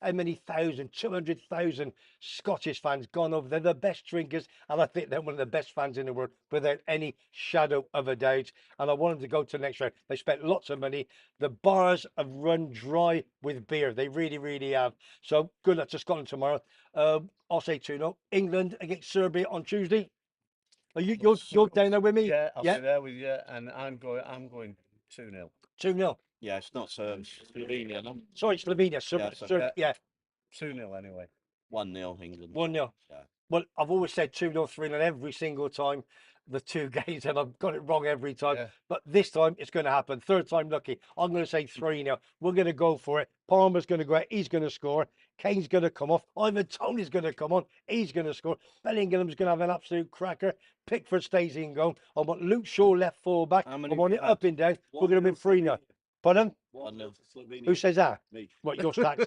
Speaker 1: how many thousand, 200,000 Scottish fans gone over, they're the best drinkers, and I think they're one of the best fans in the world without any shadow of a doubt. And I want them to go to the next round. They spent lots of money. The bars have run dry with beer. They really, really have. So good luck to Scotland tomorrow. I'll say 2-0. England against Serbia on Tuesday. Are you're down there with me?
Speaker 3: Yeah, I'll be there with you, and I'm going 2-0.
Speaker 1: 2-0.
Speaker 2: Yeah, it's not Slovenia, no?
Speaker 1: Sorry, Slovenia. Yeah,
Speaker 3: 2-0 anyway.
Speaker 2: 1-0 England.
Speaker 1: 1-0.
Speaker 2: Yeah.
Speaker 1: Well, I've always said 2-0, 3-0 every single time. The two games, and I've got it wrong every time.
Speaker 3: Yeah.
Speaker 1: But this time it's going to happen. Third time lucky. I'm going to say 3-0. We're going to go for it. Palmer's going to go out. He's going to score. Kane's going to come off. Ivan Toney's going to come on. He's going to score. Bellingham's going to have an absolute cracker. Pickford stays in goal. I want Luke Shaw left full back. I
Speaker 2: How many
Speaker 1: want it
Speaker 2: have you
Speaker 1: up and down. We're going to win 3-0. Pardon?
Speaker 2: 1-0.
Speaker 1: Who says that?
Speaker 5: Me.
Speaker 1: What, you're stacked?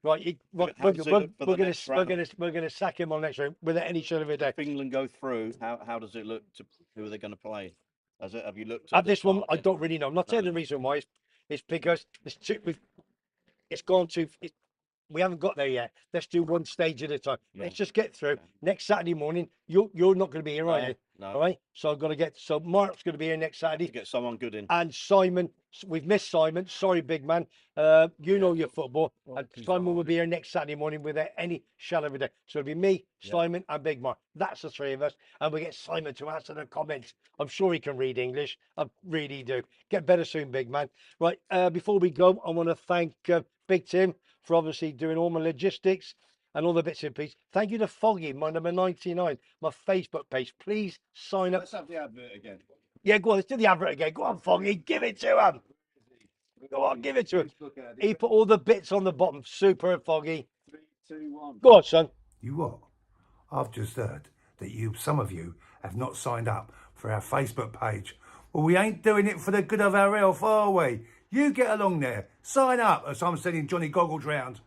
Speaker 1: Right, we're
Speaker 2: How does it look for the next round?
Speaker 1: going to sack him on next round without any shadow of a doubt.
Speaker 2: If England go through, how does it look to who are they going to play? Have you looked
Speaker 1: At
Speaker 2: the
Speaker 1: this one, I
Speaker 2: target?
Speaker 1: don't really know. I'm not telling the reason why. It's because it's gone too. We haven't got there yet. Let's do one stage at a time.
Speaker 2: Yeah.
Speaker 1: Let's just get through.
Speaker 2: Okay.
Speaker 1: Next Saturday morning, you're not going to be here, are you?
Speaker 2: No.
Speaker 1: All right. So I've got to get. So Mark's going to be here next Saturday,
Speaker 2: To get someone good in.
Speaker 1: and Simon. We've missed Simon. Sorry, big man. You know your football.
Speaker 3: Well,
Speaker 1: And
Speaker 3: he's
Speaker 1: Simon
Speaker 3: all
Speaker 1: will be here next Saturday morning without any shadow of a doubt. So it'll be me,
Speaker 3: Yeah.
Speaker 1: Simon, and Big Mark. That's the three of us. And we get Simon to answer the comments. I'm sure he can read English. I really do. Get better soon, big man. Right. Before we go, I want to thank Big Tim for obviously doing all my logistics and all the bits and pieces. Thank you to Foggy, my number 99, my Facebook page. Please sign up.
Speaker 5: Let's have the advert again.
Speaker 1: Yeah, go on, let's do the advert again. Go on, Foggy, give it to him. Go on, give it to him.
Speaker 5: Facebook ad.
Speaker 1: He put all the bits on the bottom. Super, Foggy.
Speaker 5: 3, 2, 1.
Speaker 1: Go on, son.
Speaker 6: You what? I've just heard that some of you have not signed up for our Facebook page. Well, we ain't doing it for the good of our health, are we? You get along there. Sign up, as I'm sending Johnny Goggles round.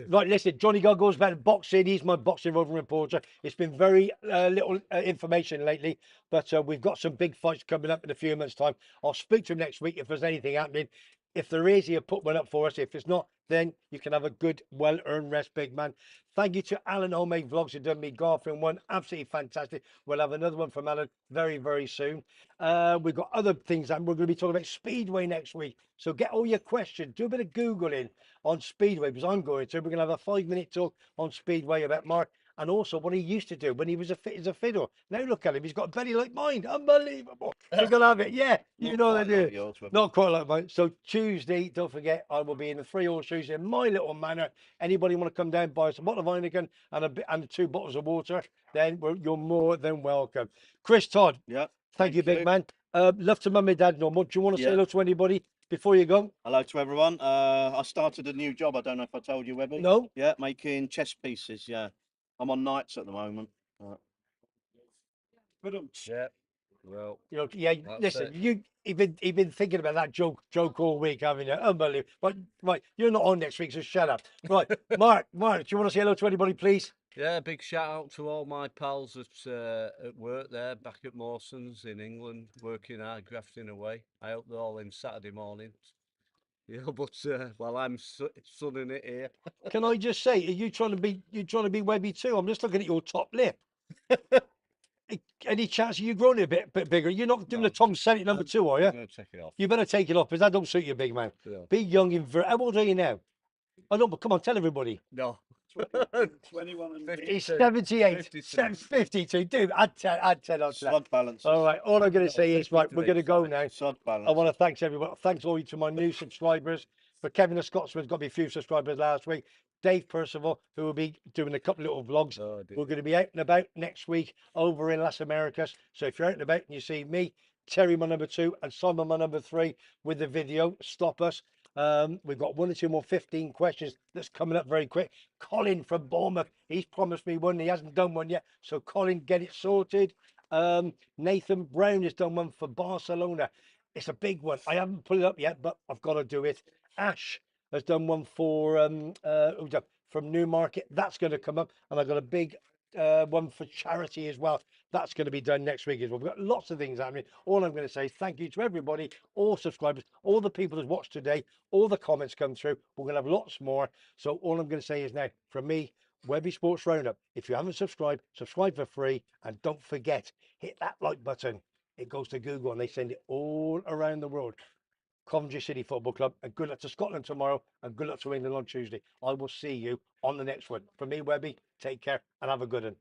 Speaker 1: Right, listen, Johnny Goggles about boxing. He's my boxing roving reporter. It's been very little information lately, but we've got some big fights coming up in a few months' time. I'll speak to him next week if there's anything happening. If there is, he'll put one up for us. If it's not, then you can have a good, well-earned rest, big man. Thank you to Alan Homemade Vlogs who done me Garfield one. Absolutely fantastic. We'll have another one from Alan very, very soon. We've got other things that we're going to be talking about Speedway next week. So get all your questions. Do a bit of Googling on Speedway because I'm going to. We're going to have a 5-minute talk on Speedway about Mark and also what he used to do when he was fit as a fiddle. Now look at him. He's got a belly like mine. Unbelievable. We're going to have it. Yeah, you know they do. Not quite like mine. So Tuesday, don't forget, I will be in the 3 horse shoes in my little manor. Anybody want to come down, buy us a bottle of Heineken and 2 bottles of water, then you're more than welcome. Chris Todd.
Speaker 2: Yeah.
Speaker 1: Thank you, big man. Love to mum and dad no more. Do you want to say hello to anybody before you go?
Speaker 2: Hello to everyone. I started a new job. I don't know if I told you, Webby.
Speaker 1: No.
Speaker 2: Yeah, making chess pieces. Yeah, I'm on nights at the moment.
Speaker 3: Yeah. Well,
Speaker 1: You know, yeah. Listen, you've been thinking about that joke all week, haven't you? Unbelievable. But right, you're not on next week, so shut up. Right, Mark, do you want to say hello to anybody, please?
Speaker 3: yeah, big shout out to all my pals at work there, back at Mawson's in England, working hard, grafting away. I hope they're all in Saturday morning. Yeah, but while I'm sunning it here.
Speaker 1: Can I just say, are you trying to be Webby too? I'm just looking at your top lip. Any chance of you growing it a bit bigger? You're not doing the Tom Selleck number 2, are you?
Speaker 3: I'm going to take it off.
Speaker 1: You better take it off because that don't suit you, big man.
Speaker 3: Yeah.
Speaker 1: Be young and how old are you now? I don't, but come on, tell everybody.
Speaker 3: No.
Speaker 5: 21 and
Speaker 3: 50.
Speaker 1: He's 78, 52. Dude, I'd 10 on to that.
Speaker 2: Sod balance.
Speaker 1: All right, all I'm going to say is, right, we're going to go now.
Speaker 2: Sod balance.
Speaker 1: I want to thank everyone. Thanks all you to my new subscribers. For Kevin the Scotsman's got me a few subscribers last week. Dave Percival, who will be doing a couple little vlogs. We're going to be out and about next week over in Las Americas. So if you're out and about and you see me, Terry, my number 2, and Simon, my number 3, with the video, stop us. We've got 1 or 2 more 15 questions that's coming up very quick. Colin from Bournemouth, he's promised me one. He hasn't done one yet. So Colin, get it sorted. Nathan Brown has done one for Barcelona. It's a big one. I haven't put it up yet, but I've got to do it. Ash has done one for from Newmarket. That's going to come up, and I've got a big one for charity as well. That's going to be done next week as well. We've got lots of things happening. All I'm going to say is thank you to everybody, all subscribers, all the people that watched today, all the comments come through. We're going to have lots more. So all I'm going to say is now, from me, Webby Sports Roundup, if you haven't subscribed, subscribe for free, and don't forget, hit that like button. It goes to Google and they send it all around the world. Coventry City Football Club, and good luck to Scotland tomorrow, and good luck to England on Tuesday. I will see you on the next one. From me, Webby, take care and have a good one.